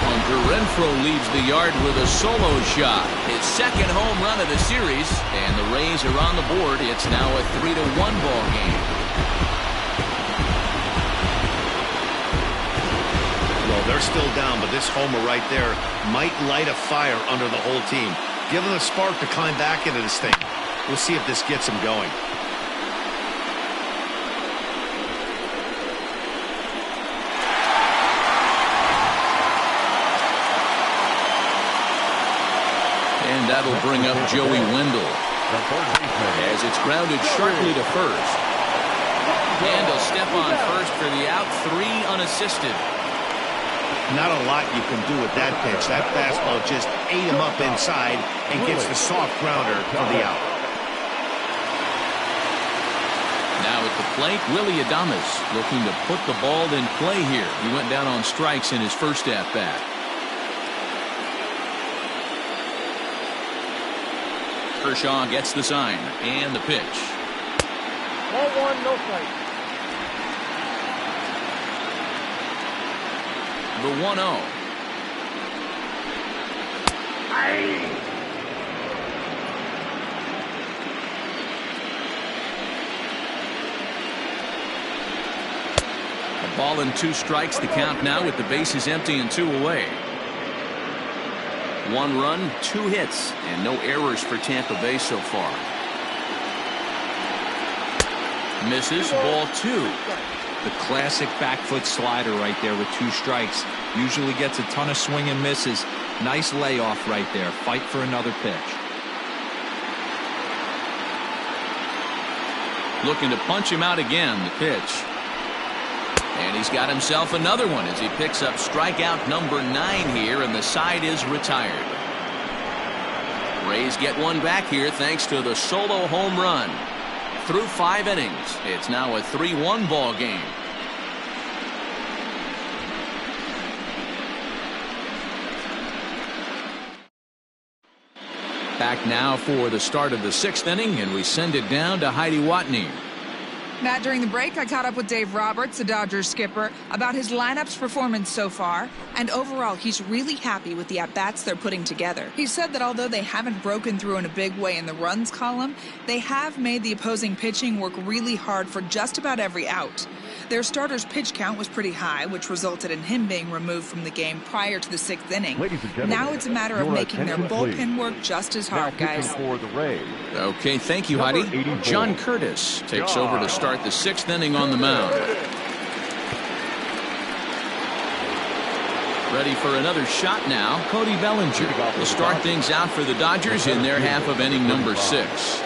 Hunter Renfroe leaves the yard with a solo shot. His second home run of the series, and the Rays are on the board. It's now a 3-1 ball game. They're still down, but this homer right there might light a fire under the whole team. Give them a spark to climb back into this thing. We'll see if this gets them going. And that'll bring up Joey Wendell as it's grounded sharply to first. And he'll step on first for the out, 3 unassisted. Not a lot you can do with that pitch. That fastball just ate him up inside and gets the soft grounder for the out. Now at the plate, Willy Adames looking to put the ball in play here. He went down on strikes in his first at-bat. Kershaw gets the sign and the pitch. Ball 1, no strike. The 1-0. A ball and 2 strikes, the count now with the bases empty and 2 away. 1 run, 2 hits, and no errors for Tampa Bay so far. Misses, ball 2. The classic back foot slider right there with 2 strikes. Usually gets a ton of swing and misses. Nice layoff right there. Fight for another pitch. Looking to punch him out again, the pitch. And he's got himself another one as he picks up strikeout number 9 here, and the side is retired. Rays get one back here thanks to the solo home run. Through 5 innings, it's now a 3-1 ball game. Back now for the start of the 6th inning, and we send it down to Heidi Watney. Matt, during the break, I caught up with Dave Roberts, the Dodgers skipper, about his lineup's performance so far, and overall, he's really happy with the at-bats they're putting together. He said that although they haven't broken through in a big way in the runs column, they have made the opposing pitching work really hard for just about every out. Their starter's pitch count was pretty high, which resulted in him being removed from the game prior to the 6th inning. Now it's a matter of making their bullpen work just as hard, guys. For the Rays. Okay, thank you, Heidi. John Curtis takes over to start the 6th inning on the mound. Ready for another shot now, Cody Bellinger will start things out for the Dodgers in their half of inning number 6.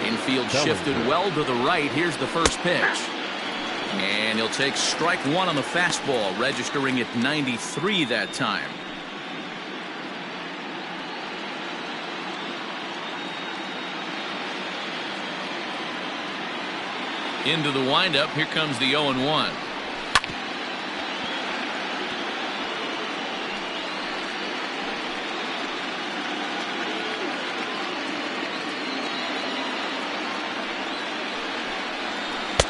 Infield shifted well to the right. Here's the first pitch. And he'll take strike 1 on the fastball, registering at 93 that time. Into the windup, here comes the 0-1.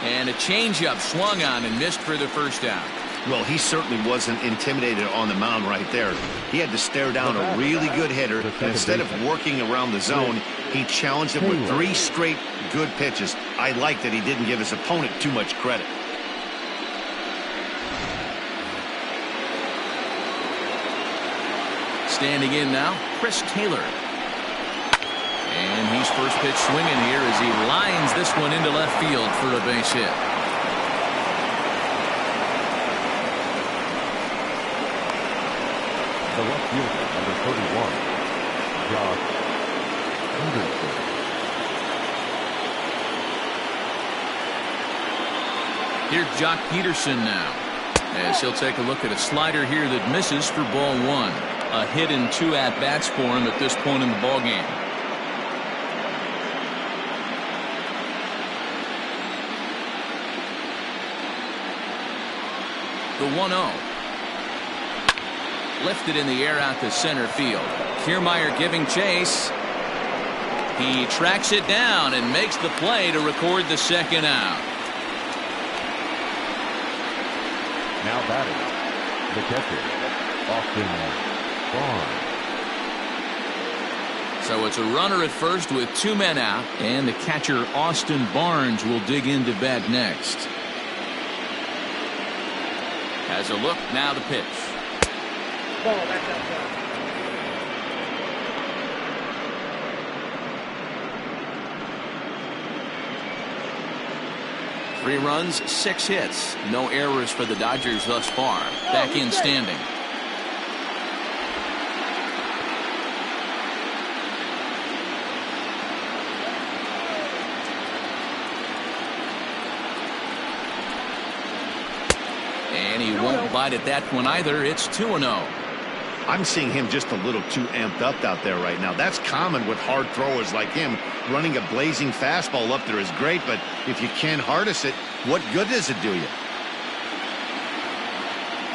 And a changeup swung on and missed for the first out. Well, he certainly wasn't intimidated on the mound right there. He had to stare down a really good hitter, and instead of working around the zone, he challenged him with 3 straight good pitches. I like that he didn't give his opponent too much credit. Standing in now, Chris Taylor. And he's first pitch swinging here as he lines this one into left field for a base hit. The left fielder, number 31, Josh Anderson. Here's Jock Peterson now, as he'll take a look at a slider here that misses for ball one. A hit and 2 at-bats for him at this point in the ballgame. The 1-0. Lifted in the air out to center field. Kiermaier giving chase. He tracks it down and makes the play to record the second out. Now batting, the catcher, Austin Barnes. So it's a runner at first with 2 men out, and the catcher Austin Barnes will dig into bat next. Has a look, now the pitch. Ball, that's outside. 3 runs, 6 hits. No errors for the Dodgers thus far. Back in standing. And he won't bite at that one either. It's 2-0. I'm seeing him just a little too amped up out there right now. That's common with hard throwers like him. Running a blazing fastball up there is great, but if you can't harness it, what good does it do you?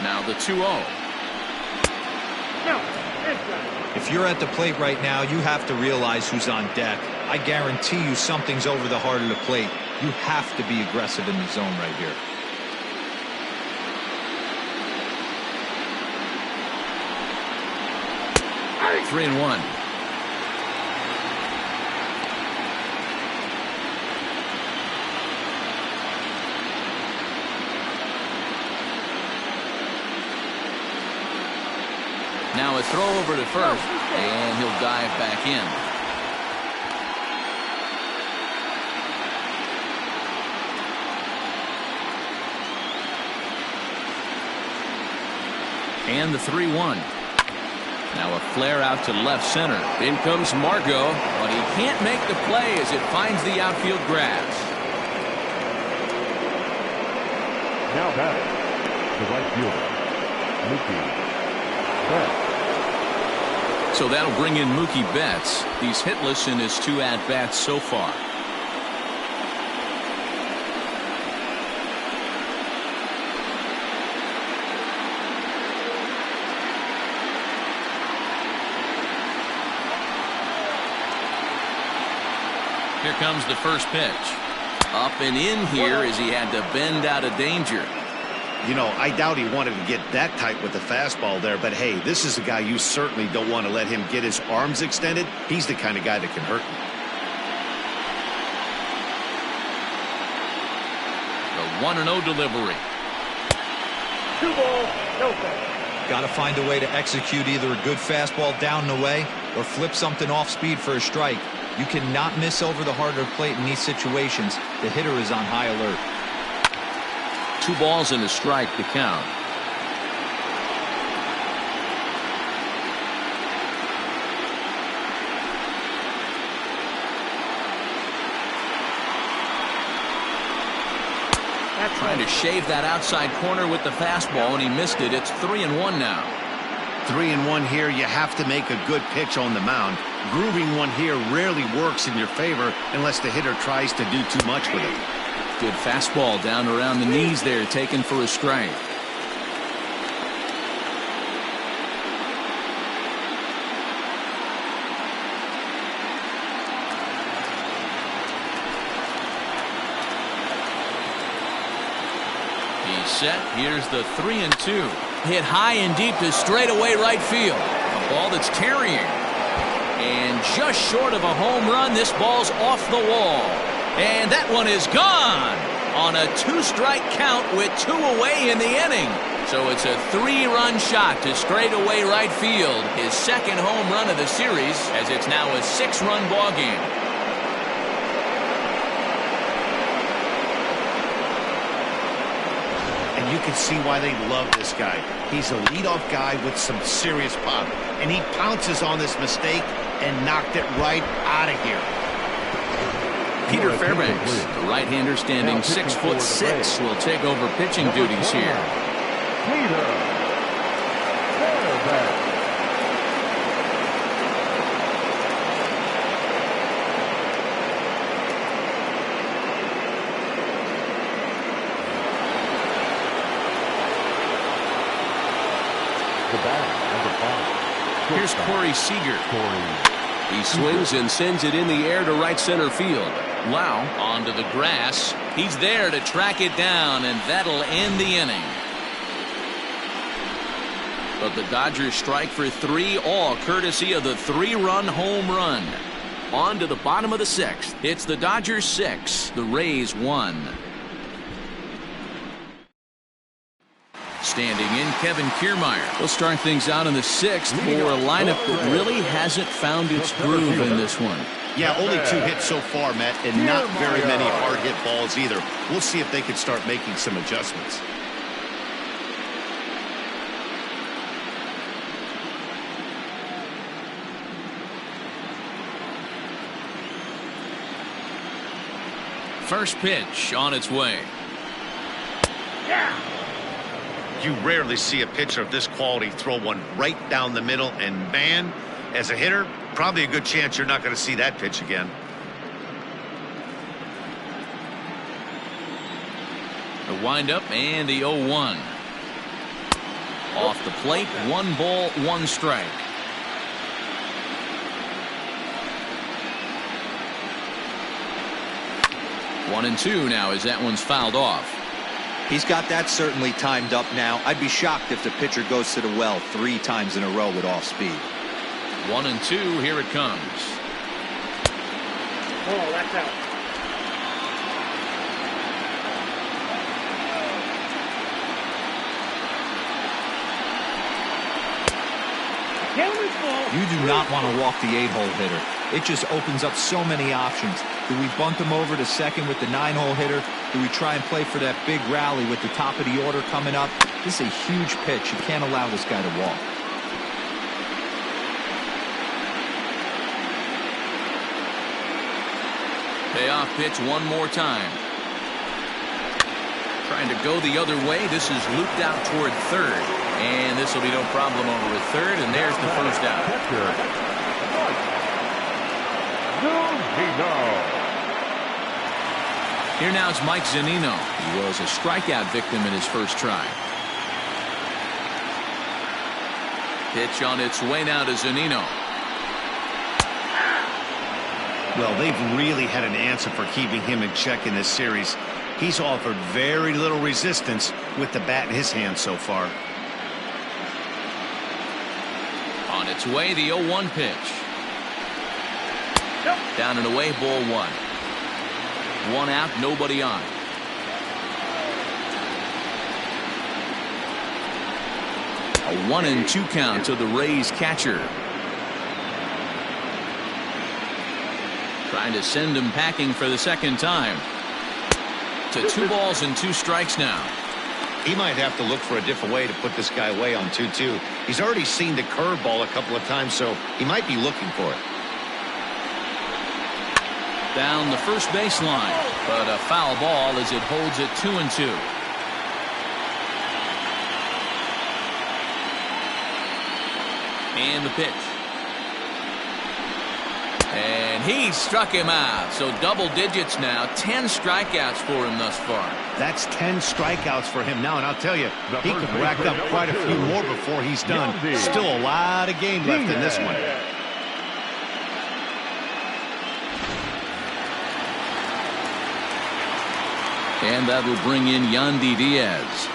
Now the 2-0. No, inside. If you're at the plate right now, you have to realize who's on deck. I guarantee you something's over the heart of the plate. You have to be aggressive in the zone right here. All right, 3-1. Now a throw over to first, and he'll dive back in. And the 3-1. Now a flare out to left center. In comes Margot, but he can't make the play as it finds the outfield grass. Now batting, the right fielder, Mookie Betts. So that'll bring in Mookie Betts. He's hitless in his 2 at-bats so far. Here comes the first pitch. Up and in here as he had to bend out of danger. You know, I doubt he wanted to get that tight with the fastball there, but hey, this is a guy you certainly don't want to let him get his arms extended. He's the kind of guy that can hurt you. The 1-0 delivery. 2 balls, no strikes. Got to find a way to execute either a good fastball down the way or flip something off speed for a strike. You cannot miss over the heart of the plate in these situations. The hitter is on high alert. 2 balls and a strike to count. That's Trying to shave that outside corner with the fastball, and he missed it. It's 3-1 now. 3-1 here. You have to make a good pitch on the mound. Grooving one here rarely works in your favor unless the hitter tries to do too much with it. Good fastball down around the knees there, taken for a strike. He's set. Here's the 3-2. Hit high and deep to straightaway right field. A ball that's carrying. And just short of a home run, this ball's off the wall. And that one is gone on a 2-strike count with 2 away in the inning. So it's a 3-run shot to straightaway right field. His second home run of the series, as it's now a 6-run ball game. And you can see why they love this guy. He's a leadoff guy with some serious pop. And he pounces on this mistake and knocked it right out of here. Peter Fairbanks, the right-hander standing 6'6", will take over pitching duties here. Peter Fairbanks. The batter, number 5. Here's Corey Seager. He swings and sends it in the air to right center field. Lau onto the grass. He's there to track it down, and that'll end the inning. But the Dodgers strike for 3, all courtesy of the 3-run home run. On to the bottom of the 6th. It's the Dodgers 6, the Rays 1. Standing in, Kevin Kiermaier. We'll start things out in the 6th for a lineup that really hasn't found its groove in this one. Yeah, only 2 hits so far, Matt, and not very many hard hit balls either. We'll see if they can start making some adjustments. First pitch on its way. You rarely see a pitcher of this quality throw one right down the middle, and man, as a hitter, probably a good chance you're not going to see that pitch again. The windup and the 0-1. Off the plate, 1 ball, 1 strike. One and 2 now as that one's fouled off. He's got that certainly timed up now. I'd be shocked if the pitcher goes to the well 3 times in a row with off speed. 1 and 2, here it comes. Oh, that's out. You do not want to walk the 8-hole hitter. It just opens up so many options. Do we bunt him over to second with the 9-hole hitter? Do we try and play for that big rally with the top of the order coming up? This is a huge pitch. You can't allow this guy to walk. Payoff pitch one more time. Trying to go the other way. This is looped out toward third. And this will be no problem over at third. And there's the first out. Here now is Mike Zunino. He was a strikeout victim in his first try. Pitch on its way now to Zunino. Well, they've really had an answer for keeping him in check in this series. He's offered very little resistance with the bat in his hand so far. On its way, the 0-1 pitch. Down and away, ball 1. 1 out, nobody on. A 1-2 count to the Rays catcher. Trying to send him packing for the second time. To 2 balls and 2 strikes now. He might have to look for a different way to put this guy away on 2-2. He's already seen the curveball a couple of times, so he might be looking for it. Down the first baseline, but a foul ball as it holds it 2-2. And the pitch. And he struck him out. So double digits now. 10 strikeouts for him thus far. That's 10 strikeouts for him now, and I'll tell you, he could rack up quite a few more before he's done. Still a lot of game left in this one. And that will bring in Yandy Diaz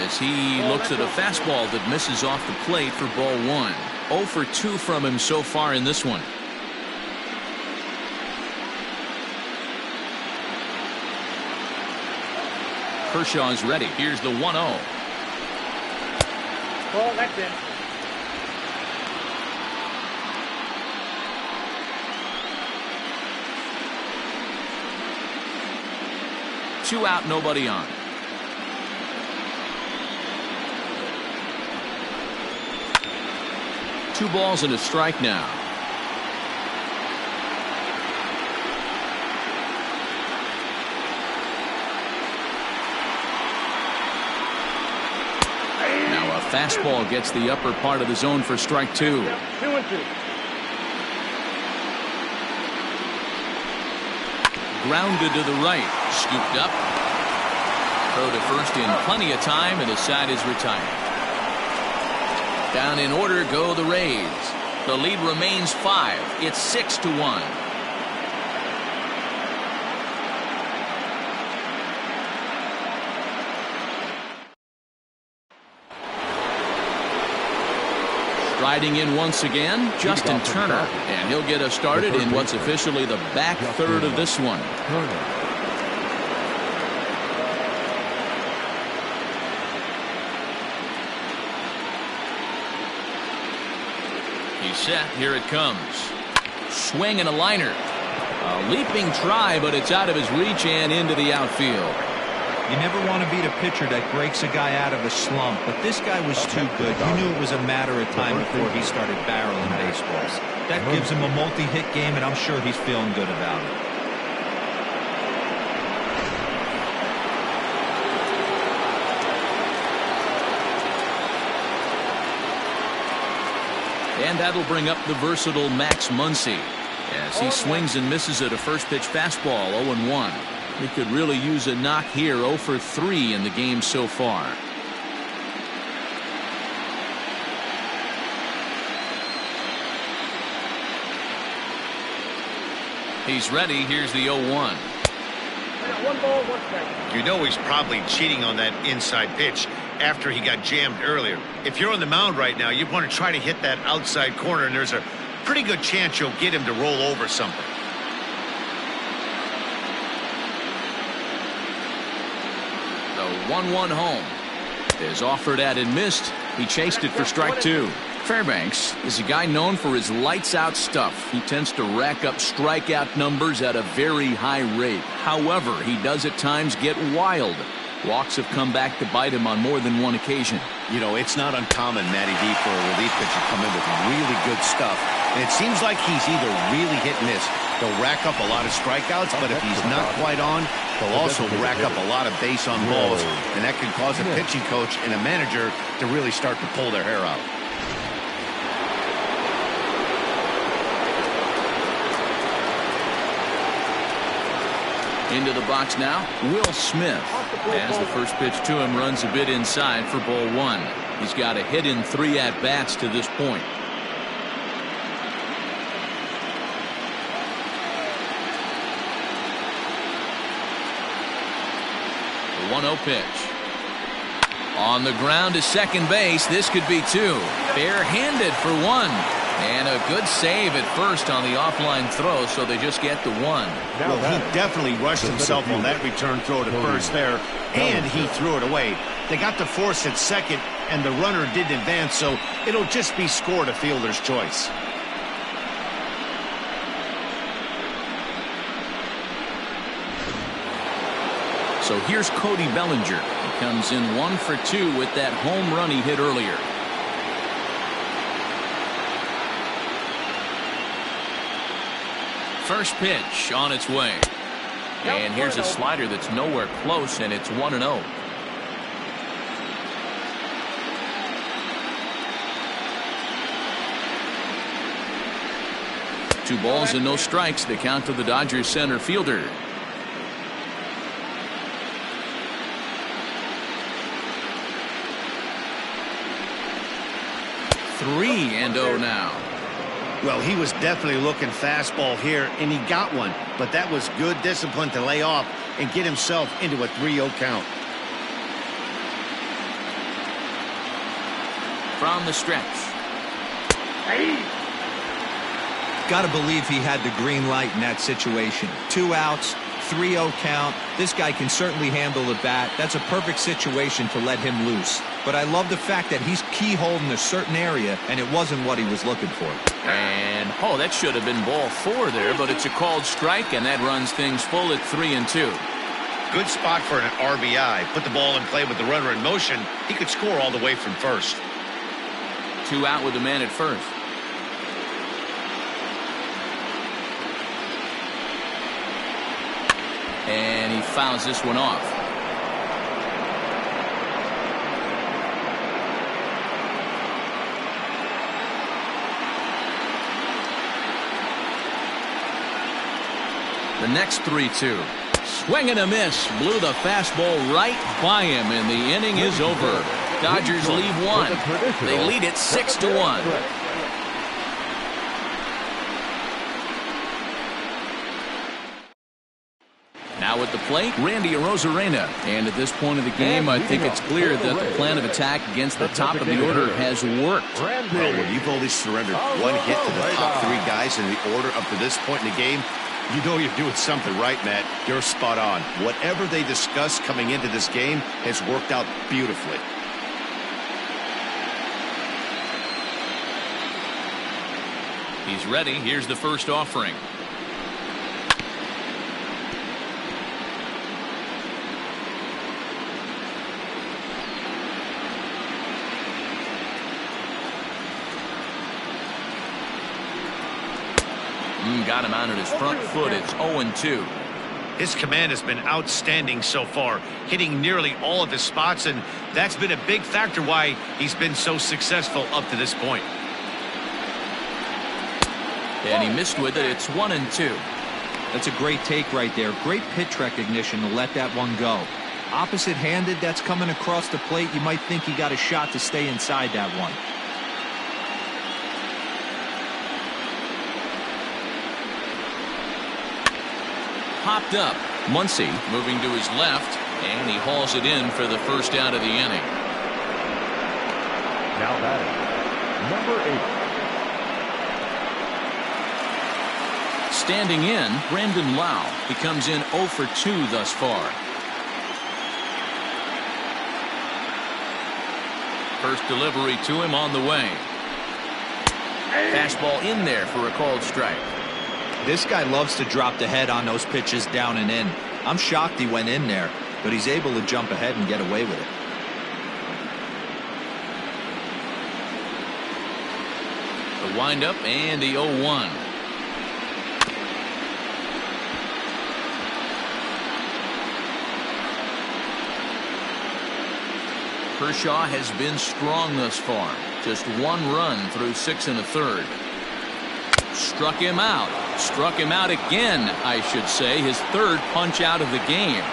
as he looks at a fastball that misses off the plate for ball 1. 0 for 2 from him so far in this one. Kershaw's ready. Here's the 1-0. Ball, that's in. Two out, nobody on. Two balls and a strike now. Fastball gets the upper part of the zone for strike 2. 2-2. Grounded to the right. Scooped up. Throw to first in plenty of time, and the side is retired. Down in order go the Rays. The lead remains 5. It's 6-1. Riding in once again, Justin Turner, and he'll get us started in what's officially the back third of this one. He's set. Here it comes. Swing and a liner. A leaping try, but it's out of his reach and into the outfield. You never want to beat a pitcher that breaks a guy out of a slump, but this guy was too good. You knew it was a matter of time before he started barreling baseballs. That gives him a multi-hit game, and I'm sure he's feeling good about it. And that'll bring up the versatile Max Muncy as he swings and misses at a first pitch fastball. 0-1. He could really use a knock here. 0 for 3 in the game so far. He's ready. Here's the 0-1. 1 ball, 1 strike. You know he's probably cheating on that inside pitch after he got jammed earlier. If you're on the mound right now, you want to try to hit that outside corner, and there's a pretty good chance you'll get him to roll over something. The 1-1 home is offered at and missed. He chased it for strike 2. Fairbanks is a guy known for his lights-out stuff. He tends to rack up strikeout numbers at a very high rate. However, he does at times get wild. Walks have come back to bite him on more than one occasion. You know, it's not uncommon, Matty D, for a relief pitcher to come in with really good stuff. And it seems like he's either really hit and miss. He'll rack up a lot of strikeouts, but if he's not quite on, he'll also rack up a lot of base on balls. And that can cause a pitching coach and a manager to really start to pull their hair out. Into the box now, Will Smith. As the first pitch to him runs a bit inside for ball 1. He's got a hit in 3 at-bats to this point. The 1-0 pitch. On the ground to second base. This could be 2. Barehanded for 1. And a good save at first on the offline throw, so they just get the 1. Well, he definitely rushed himself on that return throw to first there, and he threw it away. They got the force at second, and the runner didn't advance, so it'll just be scored a fielder's choice. So here's Cody Bellinger. He comes in 1 for 2 with that home run he hit earlier. First pitch on its way. And here's a slider that's nowhere close, and it's 1-0. Two balls and no strikes. The count to the Dodgers center fielder. Three and 0 now. Well, he was definitely looking fastball here, and he got one. But that was good discipline to lay off and get himself into a 3-0 count. From the stretch. Got to believe he had the green light in that situation. 2 outs, 3-0 count. This guy can certainly handle the bat. That's a perfect situation to let him loose. But I love the fact that he's keyholed in a certain area, and it wasn't what he was looking for. And, oh, that should have been ball 4 there, but it's a called strike, and that runs things full at 3-2. Good spot for an RBI. Put the ball in play with the runner in motion. He could score all the way from first. 2 out with the man at first. And he fouls this one off. The next 3-2. Swing and a miss. Blew the fastball right by him, and the inning is over. Dodgers leave one. They lead it 6-1. Now at the plate, Randy Arozarena. And at this point of the game, I think it's clear that the plan of attack against the top of the order has worked. Well, when you've only surrendered one hit to the top three guys in the order up to this point in the game, you know you're doing something right, Matt. You're spot on. Whatever they discussed coming into this game has worked out beautifully. He's ready. Here's the first offering. Got him out at his front foot. It's 0-2. His command has been outstanding so far, hitting nearly all of his spots, and that's been a big factor why he's been so successful up to this point. And he missed with it. It's 1-2. That's a great take right there. Great pitch recognition to let that one go. Opposite-handed, that's coming across the plate. You might think he got a shot to stay inside that one. Popped up. Muncy moving to his left, and he hauls it in for the first out of the inning. Now batting, number 8. Standing in, Brandon Lau. He comes in 0 for 2 thus far. First delivery to him on the way. Fastball in there for a called strike. This guy loves to drop the head on those pitches down and in. I'm shocked he went in there, but he's able to jump ahead and get away with it. The windup and the 0-1. Kershaw has been strong thus far. Just 1 run through 6 1/3. Struck him out. Struck him out again, I should say. His 3rd punch out of the game.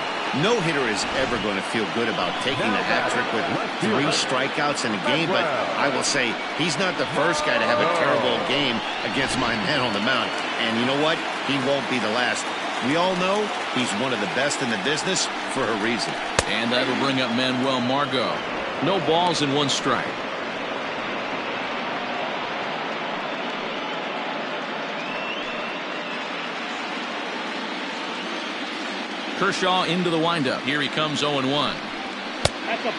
No hitter is ever going to feel good about taking a hat trick with 3 strikeouts in a game, but I will say he's not the first guy to have a terrible game against my man on the mound. And you know what? He won't be the last. We all know he's one of the best in the business for a reason. And that'll bring up Manuel Margot. No balls and 1 strike. Kershaw into the windup. Here he comes 0-1.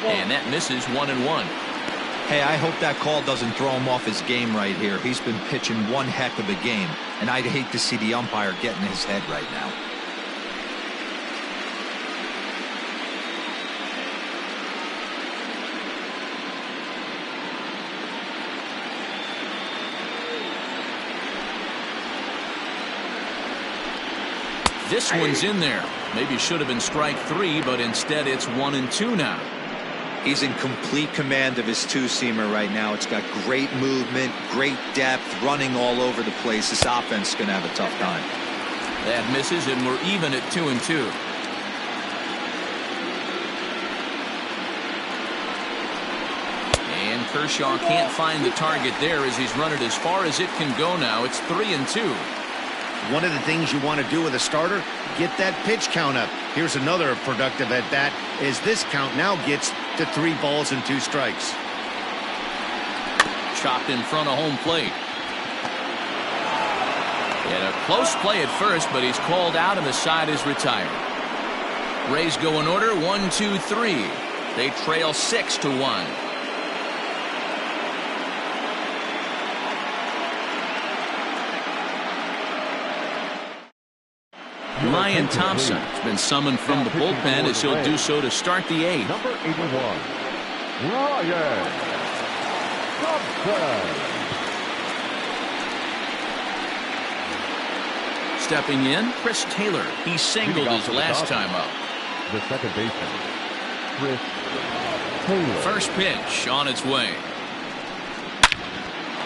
And that misses 1-1. Hey, I hope that call doesn't throw him off his game right here. He's been pitching one heck of a game, and I'd hate to see the umpire get in his head right now. This one's in there. Maybe should have been strike 3, but instead it's 1-2 now. He's in complete command of his two-seamer right now. It's got great movement, great depth, running all over the place. This offense is going to have a tough time. That misses, and we're even at 2-2. And Kershaw can't find the target there as he's run it as far as it can go now. It's 3-2. One of the things you want to do with a starter, get that pitch count up. Here's another productive at bat as this count now gets to 3 balls and 2 strikes. Chopped in front of home plate. And a close play at first, but he's called out and the side is retired. Rays go in order 1-2-3. They trail 6-1. Ryan Thompson has been summoned from the bullpen as he'll do so to start the 8th. Number 81, Ryan Thompson. Stepping in, Chris Taylor. He singled his last time up. The second baseman, Chris Taylor. First pitch on its way.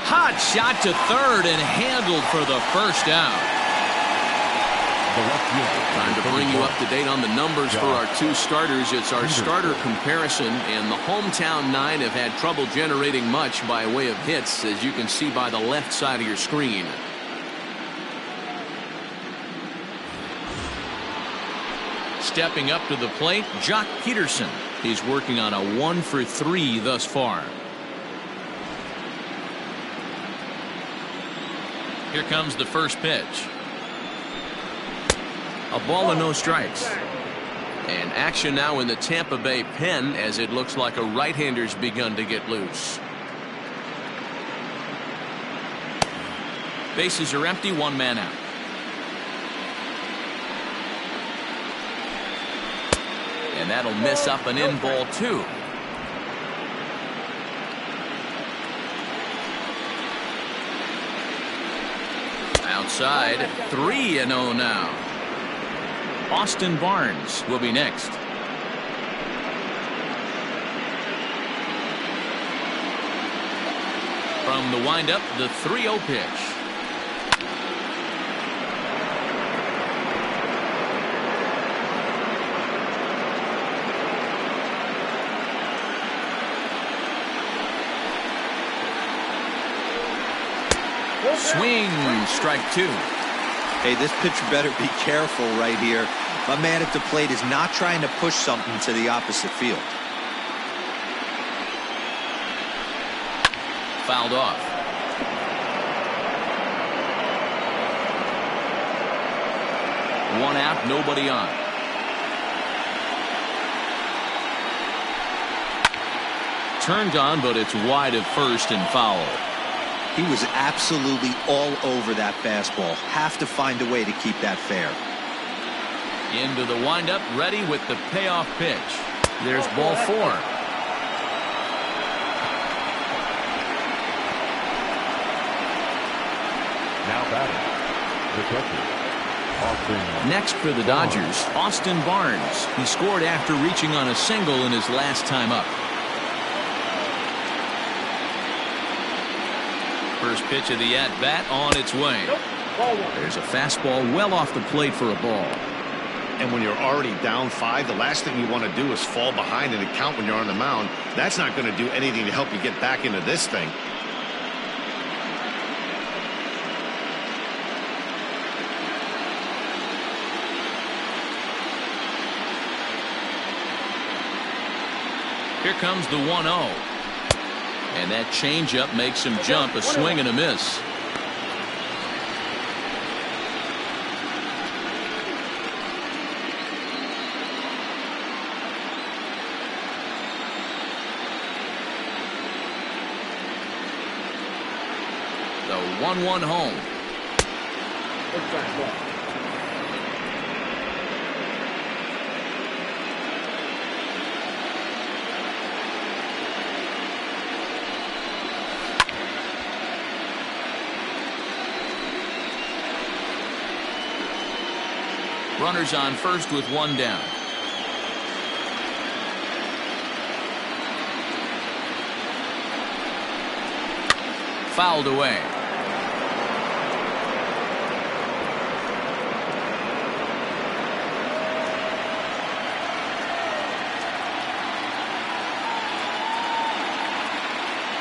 Hot shot to third and handled for the first out. The left fielder. Time to bring you up to date on the numbers for our two starters. It's our starter comparison, and the hometown nine have had trouble generating much by way of hits, as you can see by the left side of your screen. Stepping up to the plate, Jock Peterson. He's working on a 1-for-3 thus far. Here comes the first pitch. A ball and no strikes. And action now in the Tampa Bay pen, as it looks like a right-hander's begun to get loose. Bases are empty, one man out. And that'll miss up an in ball two. Outside, 3-0 now. Austin Barnes will be next. From the windup, the 3-0 pitch. Swing, strike two. Hey, this pitcher better be careful right here. My man at the plate is not trying to push something to the opposite field. Fouled off. One out, nobody on. Turned on, but it's wide of first and foul. He was absolutely all over that fastball. Have to find a way to keep that fair. Into the windup, ready with the payoff pitch. There's ball four. Now batting, the catcher, Austin. Next for the Dodgers, Austin Barnes. He scored after reaching on a single in his last time up. First pitch of the at-bat on its way. There's a fastball well off the plate for a ball. And when you're already down 5, the last thing you want to do is fall behind in a count when you're on the mound. That's not going to do anything to help you get back into this thing. Here comes the 1-0. And that changeup makes him jump, a swing and a miss. The 1-1 home. Runners on first with one down. Fouled away.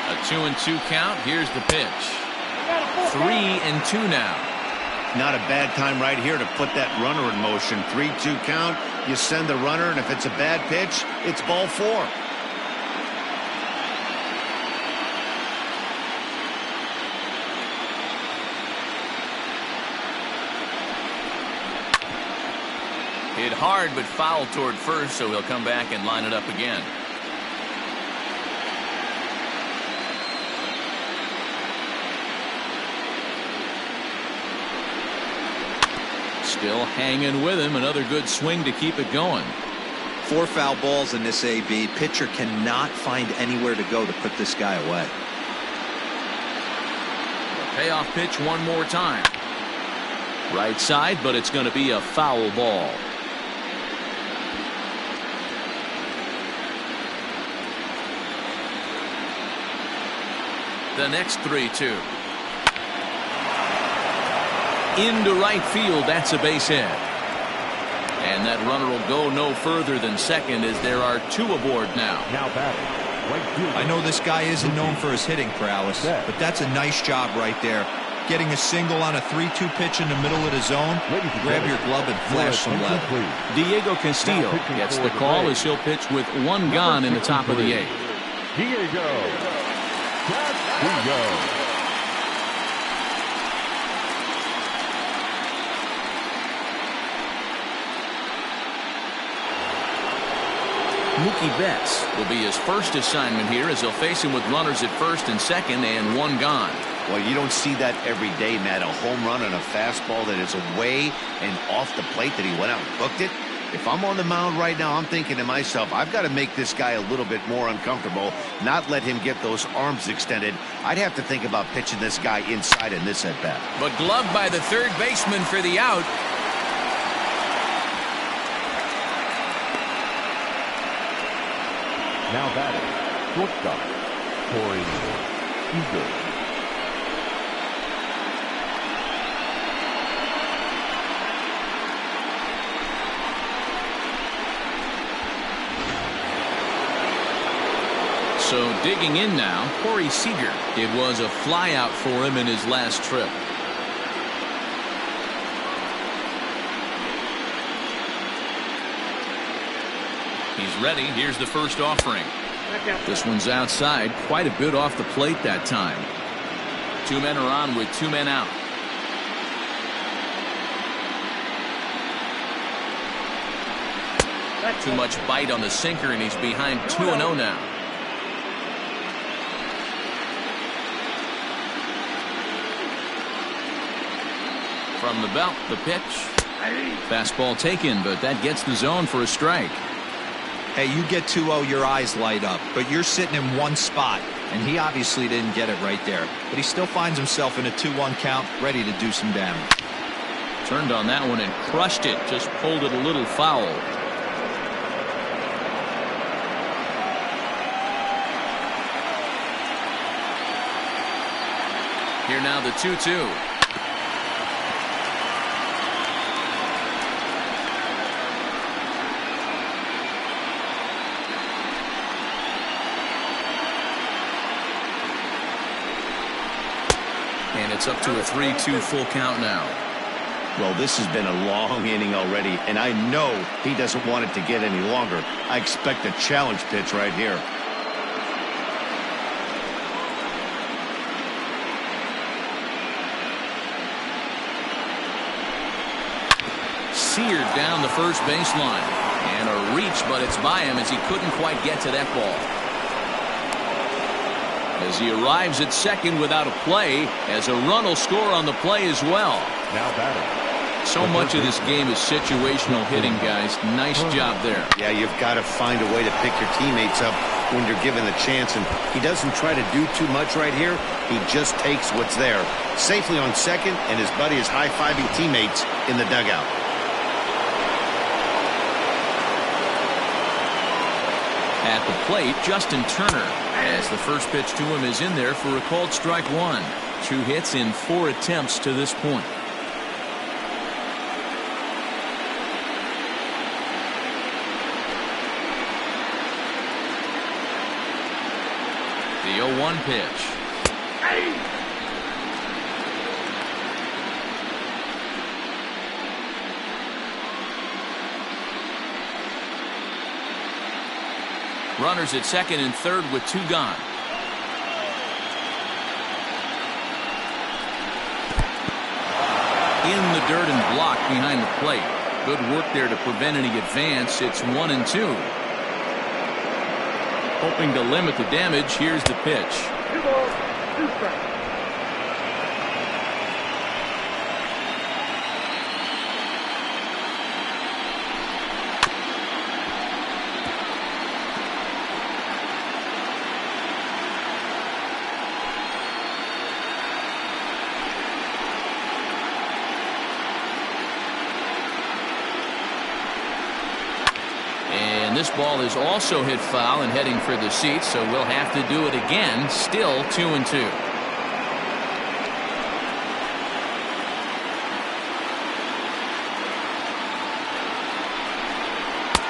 A 2-2 count. Here's the pitch. 3-2 now. Not a bad time right here to put that runner in motion. 3-2 count. You send the runner, and if it's a bad pitch, it's ball 4. Hit hard, but fouled toward first, so he'll come back and line it up again. Still hanging with him. Another good swing to keep it going. 4 foul balls in this AB. Pitcher cannot find anywhere to go to put this guy away. The payoff pitch one more time. Right side, but it's going to be a foul ball. The next 3-2. into right field. That's a base hit. And that runner will go no further than second as there are 2 aboard now. Now batting, right fielder. I know this guy isn't known for his hitting prowess, but that's a nice job right there. Getting a single on a 3-2 pitch in the middle of the zone. Grab your glove and flash some leather. Diego Castillo gets the call as he'll pitch with 1 gone in the top of the 8th. Diego Castillo. Mookie Betts will be his first assignment here as they'll face him with runners at first and second and 1 gone. Well, you don't see that every day, Matt. A home run on a fastball that is away and off the plate that he went out and hooked it. If I'm on the mound right now, I'm thinking to myself, I've got to make this guy a little bit more uncomfortable, not let him get those arms extended. I'd have to think about pitching this guy inside in this at-bat. But gloved by the third baseman for the out. Now batting, shortstop, Corey Seager. So digging in now, Corey Seager. It was a flyout for him in his last trip. He's ready. Here's the first offering. This one's outside, quite a bit off the plate that time. 2 men are on with 2 men out. Too much bite on the sinker, and he's behind 2-0 now. From the belt, the pitch. Fastball taken, but that gets the zone for a strike. Hey, you get 2-0, your eyes light up, but you're sitting in one spot, and he obviously didn't get it right there. But he still finds himself in a 2-1 count, ready to do some damage. Turned on that one and crushed it, just pulled it a little foul. Here now the 2-2. And it's up to a 3-2 full count now. Well, this has been a long inning already, and I know he doesn't want it to get any longer. I expect a challenge pitch right here. Seared down the first baseline. And a reach, but it's by him as he couldn't quite get to that ball. As he arrives at second without a play, as a run will score on the play as well. Now batting. So much of this game is situational hitting, guys. Nice job there. Yeah, you've got to find a way to pick your teammates up when you're given the chance, and he doesn't try to do too much right here. He just takes what's there. Safely on second, and his buddy is high-fiving teammates in the dugout. At the plate, Justin Turner, as the first pitch to him is in there for a called strike 1. 2 hits in 4 attempts to this point. The 0-1 pitch. Runners at second and third with 2 gone. In the dirt and blocked behind the plate. Good work there to prevent any advance. It's 1-2. Hoping to limit the damage. Here's the pitch. 2 balls, 2 strikes. And this ball is also hit foul and heading for the seats, so we'll have to do it again. Still 2-2.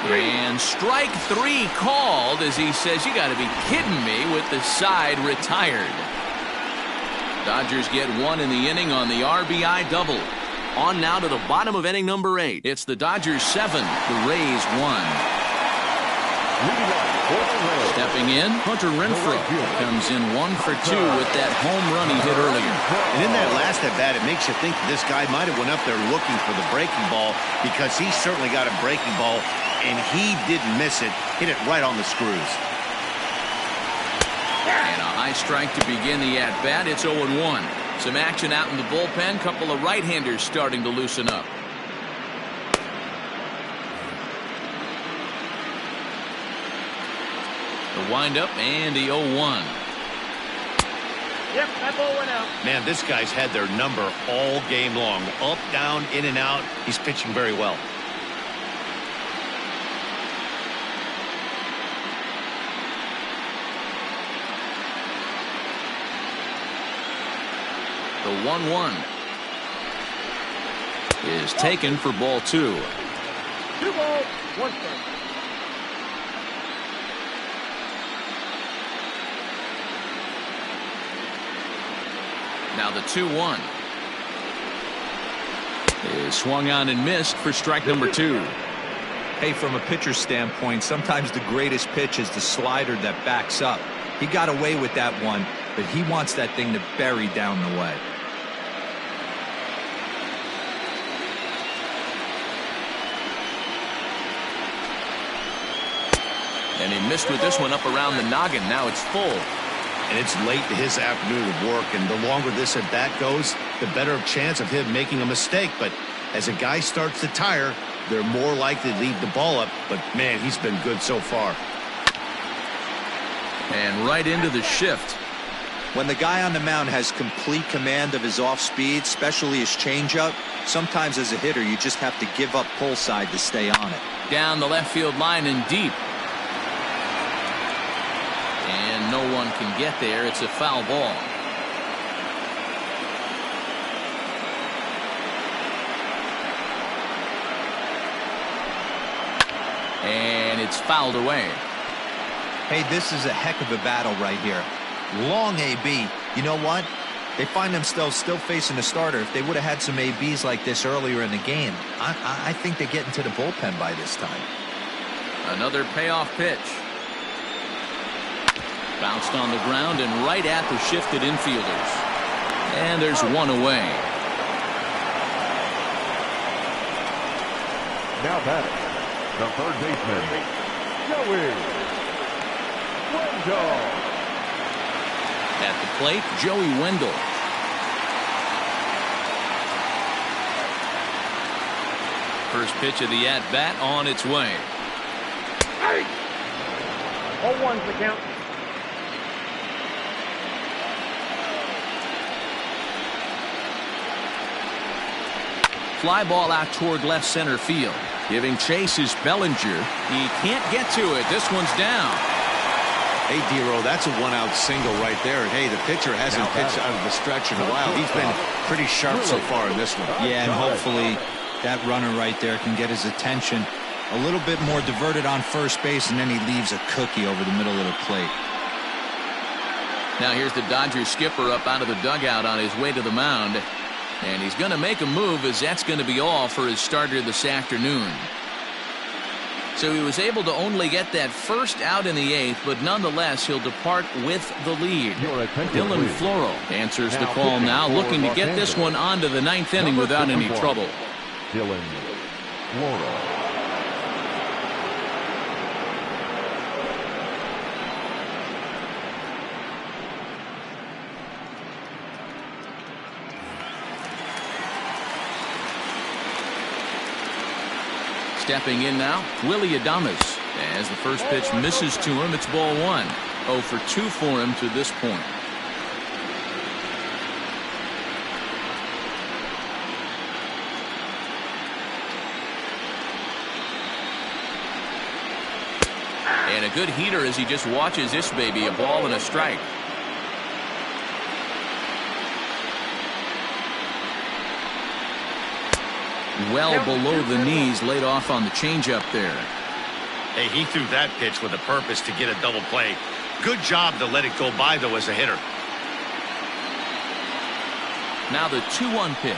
And strike 3 called as he says, you got to be kidding me, with the side retired. Dodgers get 1 in the inning on the RBI double. On now to the bottom of inning number 8. It's the Dodgers 7, the Rays 1. Stepping in, Hunter Renfroe comes in 1 for 2 with that home run he hit earlier. And in that last at bat, it makes you think this guy might have went up there looking for the breaking ball, because he certainly got a breaking ball, and he didn't miss it. Hit it right on the screws. And a high strike to begin the at-bat. It's 0-1. Some action out in the bullpen. Couple of right-handers starting to loosen up. The windup and the 0-1. Yep, that ball went out. Man, this guy's had their number all game long. Up, down, in and out. He's pitching very well. The 1-1 is taken for ball 2. 2 balls, 1 strike. Now the 2-1 is swung on and missed for strike number 2. Hey, from a pitcher's standpoint, sometimes the greatest pitch is the slider that backs up. He got away with that one, but he wants that thing to bury down the way. And he missed with this one up around the noggin. Now it's full. And it's late in his afternoon of work, and the longer this at bat goes, the better chance of him making a mistake. But as a guy starts to tire, they're more likely to leave the ball up. But man, he's been good so far. And right into the shift. When the guy on the mound has complete command of his off speed, especially his changeup, sometimes as a hitter you just have to give up pull side to stay on it. Down the left field line and deep. And no one can get there. It's a foul ball. And it's fouled away. Hey, this is a heck of a battle right here. Long AB. You know what? They find themselves still facing a starter. If they would have had some ABs like this earlier in the game, I think they get into the bullpen by this time. Another payoff pitch. Bounced on the ground and right at the shifted infielders. And there's one away. Now batting, the third baseman, Joey Wendell. At the plate, Joey Wendell. First pitch of the at-bat on its way. 0-1's the count. Fly ball out toward left center field. Giving chase is Bellinger. He can't get to it. This one's down. Hey, D-Row, that's a one-out single right there. And hey, the pitcher hasn't pitched out of the stretch in a while. He's been pretty sharp so far in this one. Yeah, and hopefully that runner right there can get his attention. A little bit more diverted on first base, and then he leaves a cookie over the middle of the plate. Now here's the Dodgers skipper up out of the dugout on his way to the mound. And he's going to make a move, as that's going to be all for his starter this afternoon. So he was able to only get that first out in the 8th, but nonetheless he'll depart with the lead. Dylan Floro answers the call now, looking to get this one on to the 9th inning without any trouble. Dylan Floro. Stepping in now, Willy Adames. As the first pitch misses to him, it's ball 1. 0 for 2 for him to this point. And a good heater as he just watches this baby, a ball and a strike. Well below the knees, laid off on the changeup there. Hey, he threw that pitch with a purpose to get a double play. Good job to let it go by, though, as a hitter. Now the 2-1 pitch.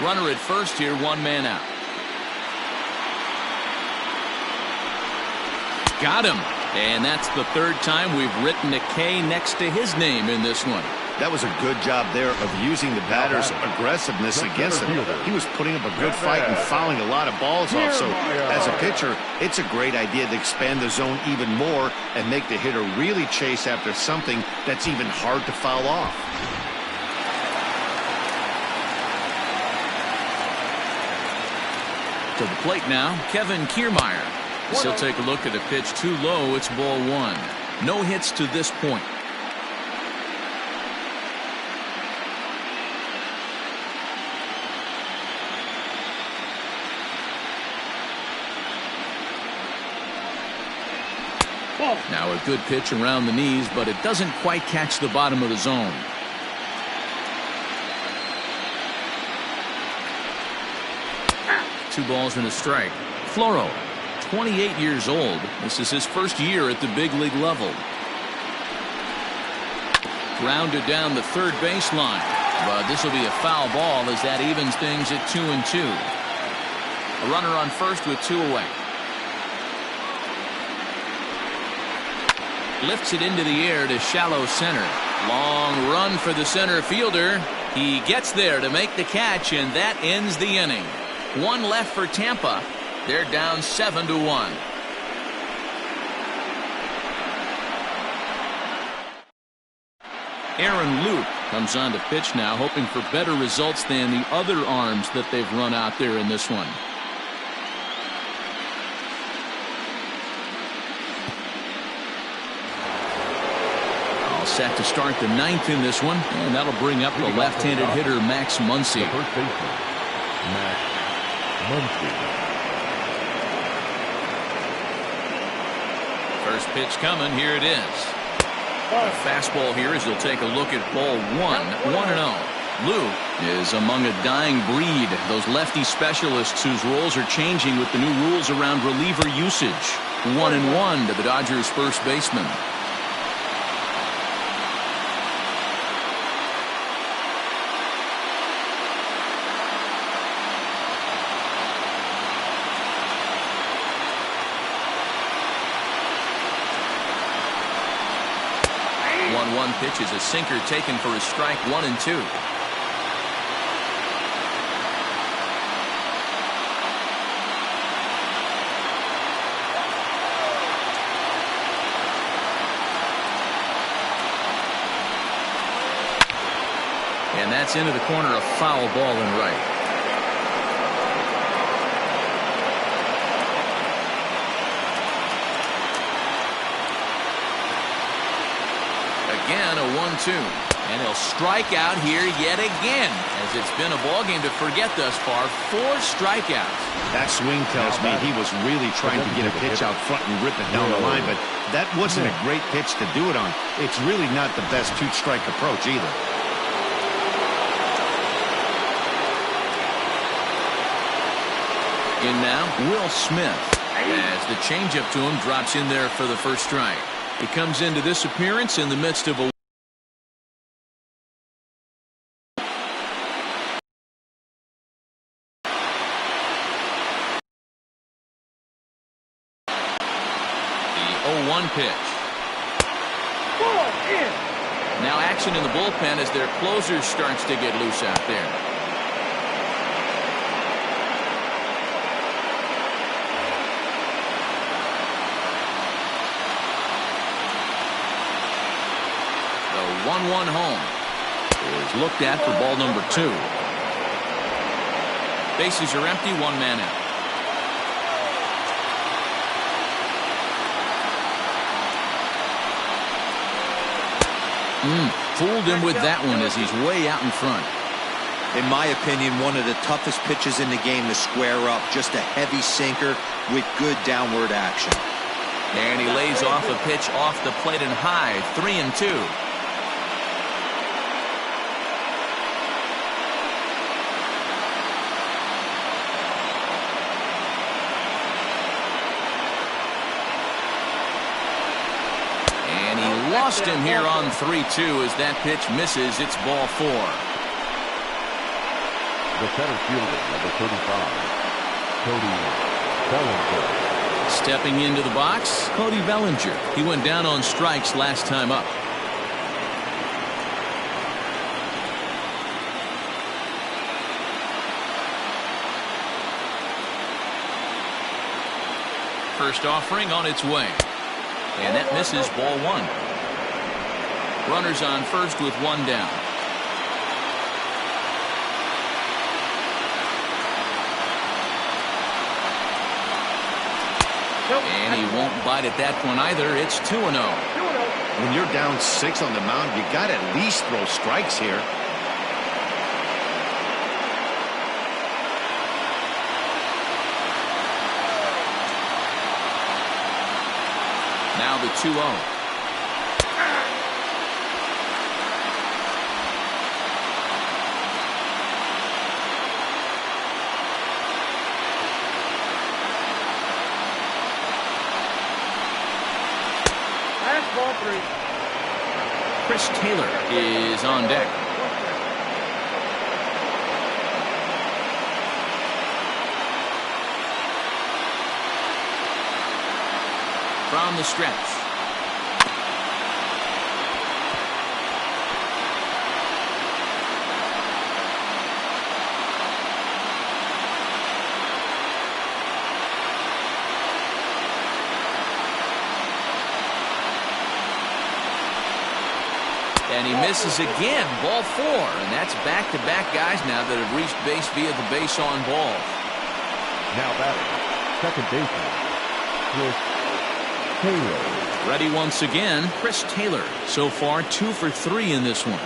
Runner at first here, 1 man out. Got him. And that's the 3rd time we've written a K next to his name in this one. That was a good job there of using the batter's aggressiveness against him. He was putting up a good fight and fouling a lot of balls off. So as a pitcher, it's a great idea to expand the zone even more and make the hitter really chase after something that's even hard to foul off. To the plate now, Kevin Kiermaier. As he'll take a look at a pitch too low. It's ball 1. No hits to this point. Now a good pitch around the knees, but it doesn't quite catch the bottom of the zone. Two balls and a strike. Floro, 28 years old. This is his first year at the big league level. Grounded down the third baseline, but this will be a foul ball as that evens things at 2-2. A runner on first with 2 away. Lifts it into the air to shallow center. Long run for the center fielder. He gets there to make the catch, and that ends the inning. 1 left for Tampa. They're down 7-1. Aaron Loup comes on to pitch now, hoping for better results than the other arms that they've run out there in this one. All set to start the 9th in this one, and that'll bring up the left-handed hitter Max Muncy. The first baseman, Max Muncy. First pitch coming. Here it is. A fastball here as you'll take a look at ball 1. 1-0. Lou is among a dying breed. Those lefty specialists whose roles are changing with the new rules around reliever usage. 1-1 to the Dodgers first baseman. Pitch is a sinker taken for a strike. 1-2. And that's into the corner, a foul ball and right. Again, a 1-2. And he'll strike out here yet again, as it's been a ballgame to forget thus far. 4 strikeouts. That swing tells me he was really trying to get a pitch out front and rip it down the line, but that wasn't a great pitch to do it on. It's really not the best 2-strike approach either. In now, Will Smith, as the changeup to him drops in there for the first strike. He comes into this appearance in the midst of a the 0-1 pitch. Now action in the bullpen as their closer starts to get loose out there. The 1-1 home is looked at for ball number 2. Bases are empty, 1 man out. Fooled him with that one as he's way out in front. In my opinion, one of the toughest pitches in the game to square up. Just a heavy sinker with good downward action. And he lays off a pitch off the plate and high, 3-2. And he lost him here on 3-2 as that pitch misses. It's ball 4. The center fielder, number 35, Cody Bellinger. Stepping into the box, Cody Bellinger. He went down on strikes last time up. First offering on its way. And that misses, ball 1. Runners on first with 1 down. And he won't bite at that one either. It's 2-0. When you're down 6 on the mound, you got to at least throw strikes here. Now the 2-0. Ball 3. Chris Taylor is on deck. From the stretch. And he misses again, ball 4. And that's back-to-back guys now that have reached base via the base on ball. Now batting, second baseman, Chris Taylor. Ready once again, Chris Taylor. So far, 2 for 3 in this one.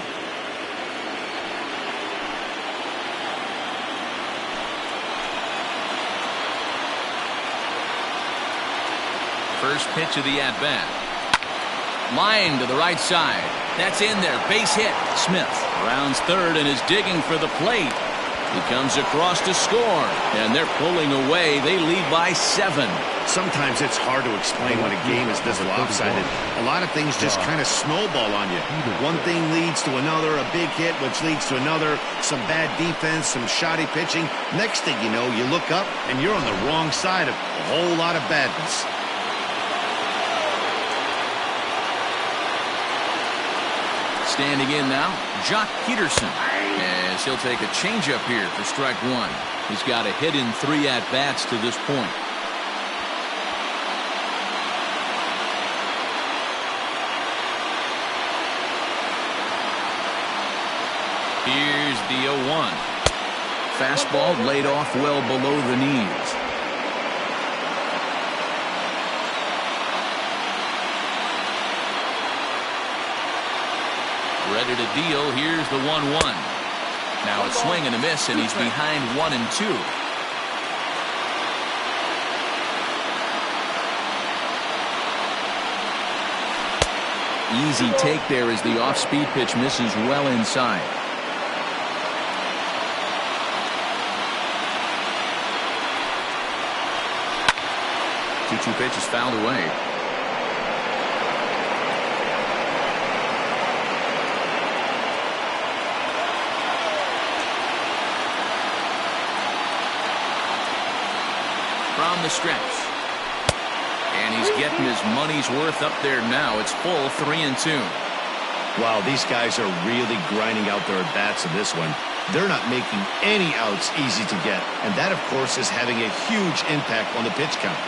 First pitch of the at-bat. Line to the right side. That's in there. Base hit. Smith rounds third and is digging for the plate. He comes across to score. And they're pulling away. They lead by 7. Sometimes it's hard to explain when a game is this lopsided. A lot of things just kind of snowball on you. One thing leads to another, a big hit, which leads to another, some bad defense, some shoddy pitching. Next thing you know, you look up and you're on the wrong side of a whole lot of badness. Standing in now, Jock Peterson, as he'll take a changeup here for strike 1. He's got a hit in 3 at-bats to this point. Here's the 0-1. Fastball laid off well below the knees. Ready to deal. Here's the 1-1. Now a swing and a miss, and he's behind 1 and 2. Easy take there as the off-speed pitch misses well inside. Two pitches fouled away. From the stretch. And he's getting his money's worth up there now. It's full 3-2. Wow, these guys are really grinding out their at-bats in this one. They're not making any outs easy to get. And that, of course, is having a huge impact on the pitch count.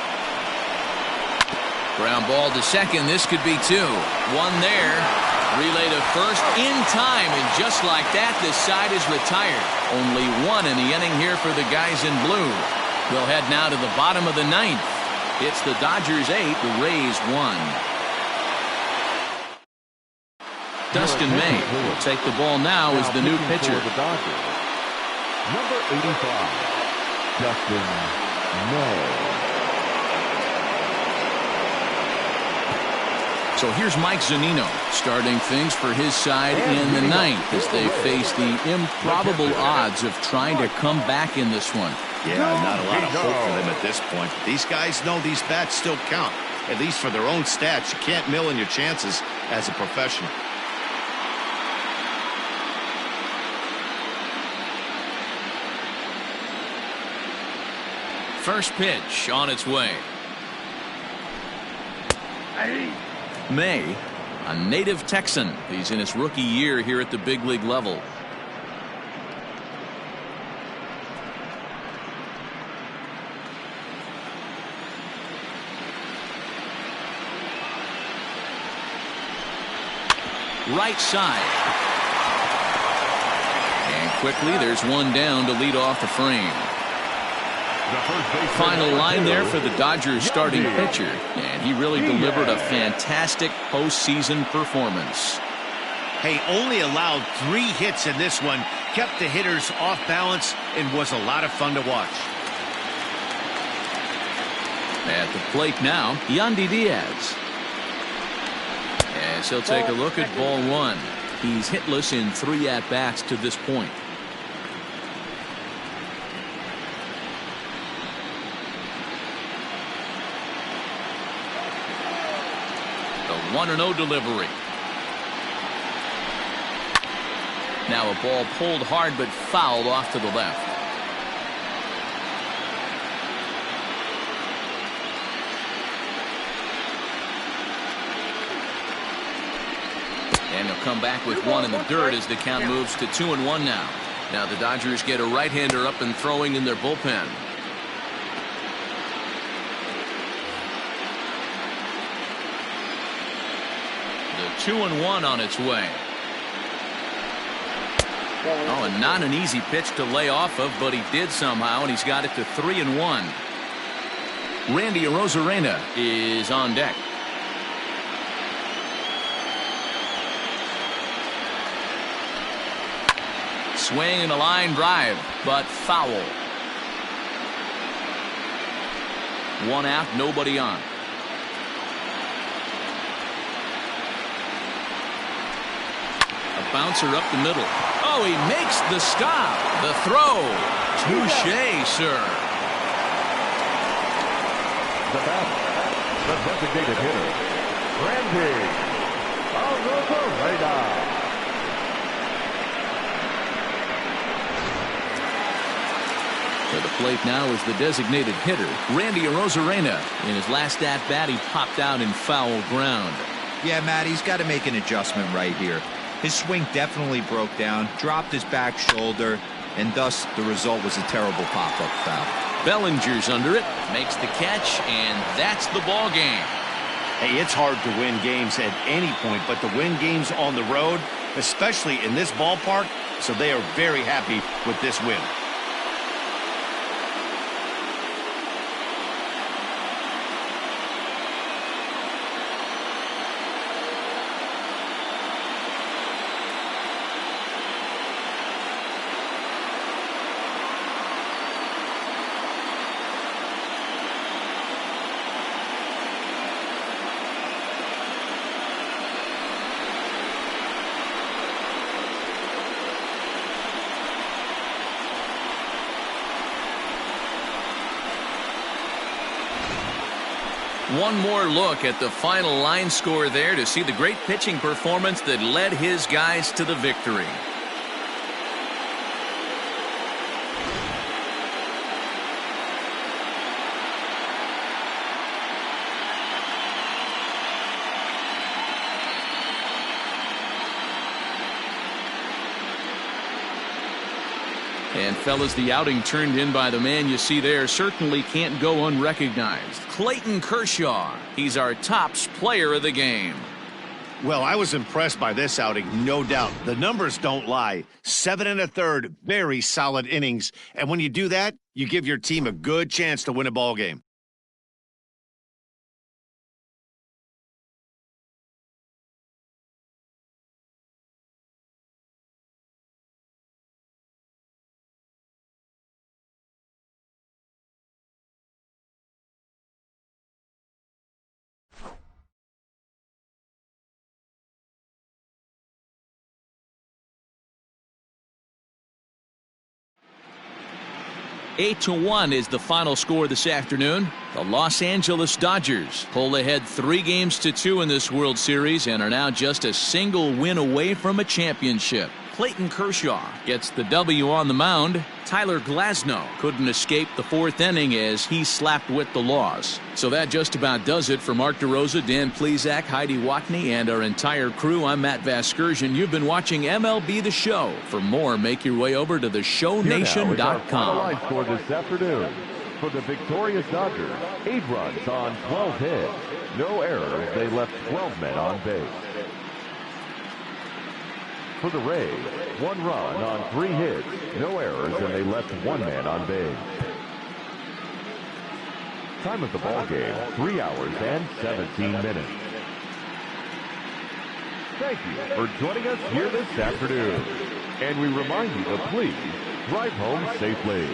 Ground ball to second. This could be 2. 1 there. Relay to first in time. And just like that, this side is retired. Only 1 in the inning here for the guys in blue. We'll head now to the bottom of the 9th. It's the Dodgers 8, the Rays 1. Dustin May will take the ball now as the new pitcher. Number 85, Dustin May. So here's Mike Zunino starting things for his side in the ninth as they face the improbable odds of trying to come back in this one. Yeah, not a lot of hope for them at this point. These guys know these bats still count, at least for their own stats. You can't mill in your chances as a professional. First pitch on its way. May, a native Texan. He's in his rookie year here at the big league level. Right side. And quickly there's one down to lead off the frame. Final line there for the Dodgers starting pitcher, and he really delivered a fantastic postseason performance. Hey, only allowed 3 hits in this one, kept the hitters off balance, and was a lot of fun to watch. At the plate now, Yandy Diaz. As he'll take a look at ball 1. He's hitless in 3 at-bats to this point. The 1-0 delivery. Now a ball pulled hard but fouled off to the left. And he'll come back with one in the dirt as the count moves to 2-1 now. Now the Dodgers get a right-hander up and throwing in their bullpen. The 2-1 on its way. Oh, and not an easy pitch to lay off of, but he did somehow, and he's got it to 3-1. Randy Arozarena is on deck. Swing and a line drive, but foul. 1 out, nobody on. A bouncer up the middle. Oh, he makes the stop. The throw. Touché, sir. The batter, the designated hitter, Randy Arozarena. To the plate now is the designated hitter, Randy Arozarena. In his last at-bat, he popped out in foul ground. Yeah, Matt, he's got to make an adjustment right here. His swing definitely broke down, dropped his back shoulder, and thus the result was a terrible pop-up foul. Bellinger's under it, makes the catch, and that's the ball game. Hey, it's hard to win games at any point, but to win games on the road, especially in this ballpark, so they are very happy with this win. One more look at the final line score there to see the great pitching performance that led his guys to the victory. And fellas, the outing turned in by the man you see there certainly can't go unrecognized. Clayton Kershaw. He's our tops player of the game. Well, I was impressed by this outing, no doubt. The numbers don't lie. 7 1/3, very solid innings. And when you do that, you give your team a good chance to win a ball game. 8-1 is the final score this afternoon. The Los Angeles Dodgers pull ahead 3-2 in this World Series and are now just a single win away from a championship. Clayton Kershaw gets the W on the mound. Tyler Glasnow couldn't escape the fourth inning as he slapped with the loss. So that just about does it for Mark DeRosa, Dan Plesac, Heidi Watney, and our entire crew. I'm Matt Vasgersian. You've been watching MLB The Show. For more, make your way over to theshownation.com. Line score this afternoon. For the victorious Dodgers, 8 runs on 12 hits. No errors. They left 12 men on base. For the Rays, 1 run on 3 hits, no errors, and they left 1 man on base. Time of the ball game, 3 hours and 17 minutes. Thank you for joining us here this afternoon. And we remind you to please drive home safely.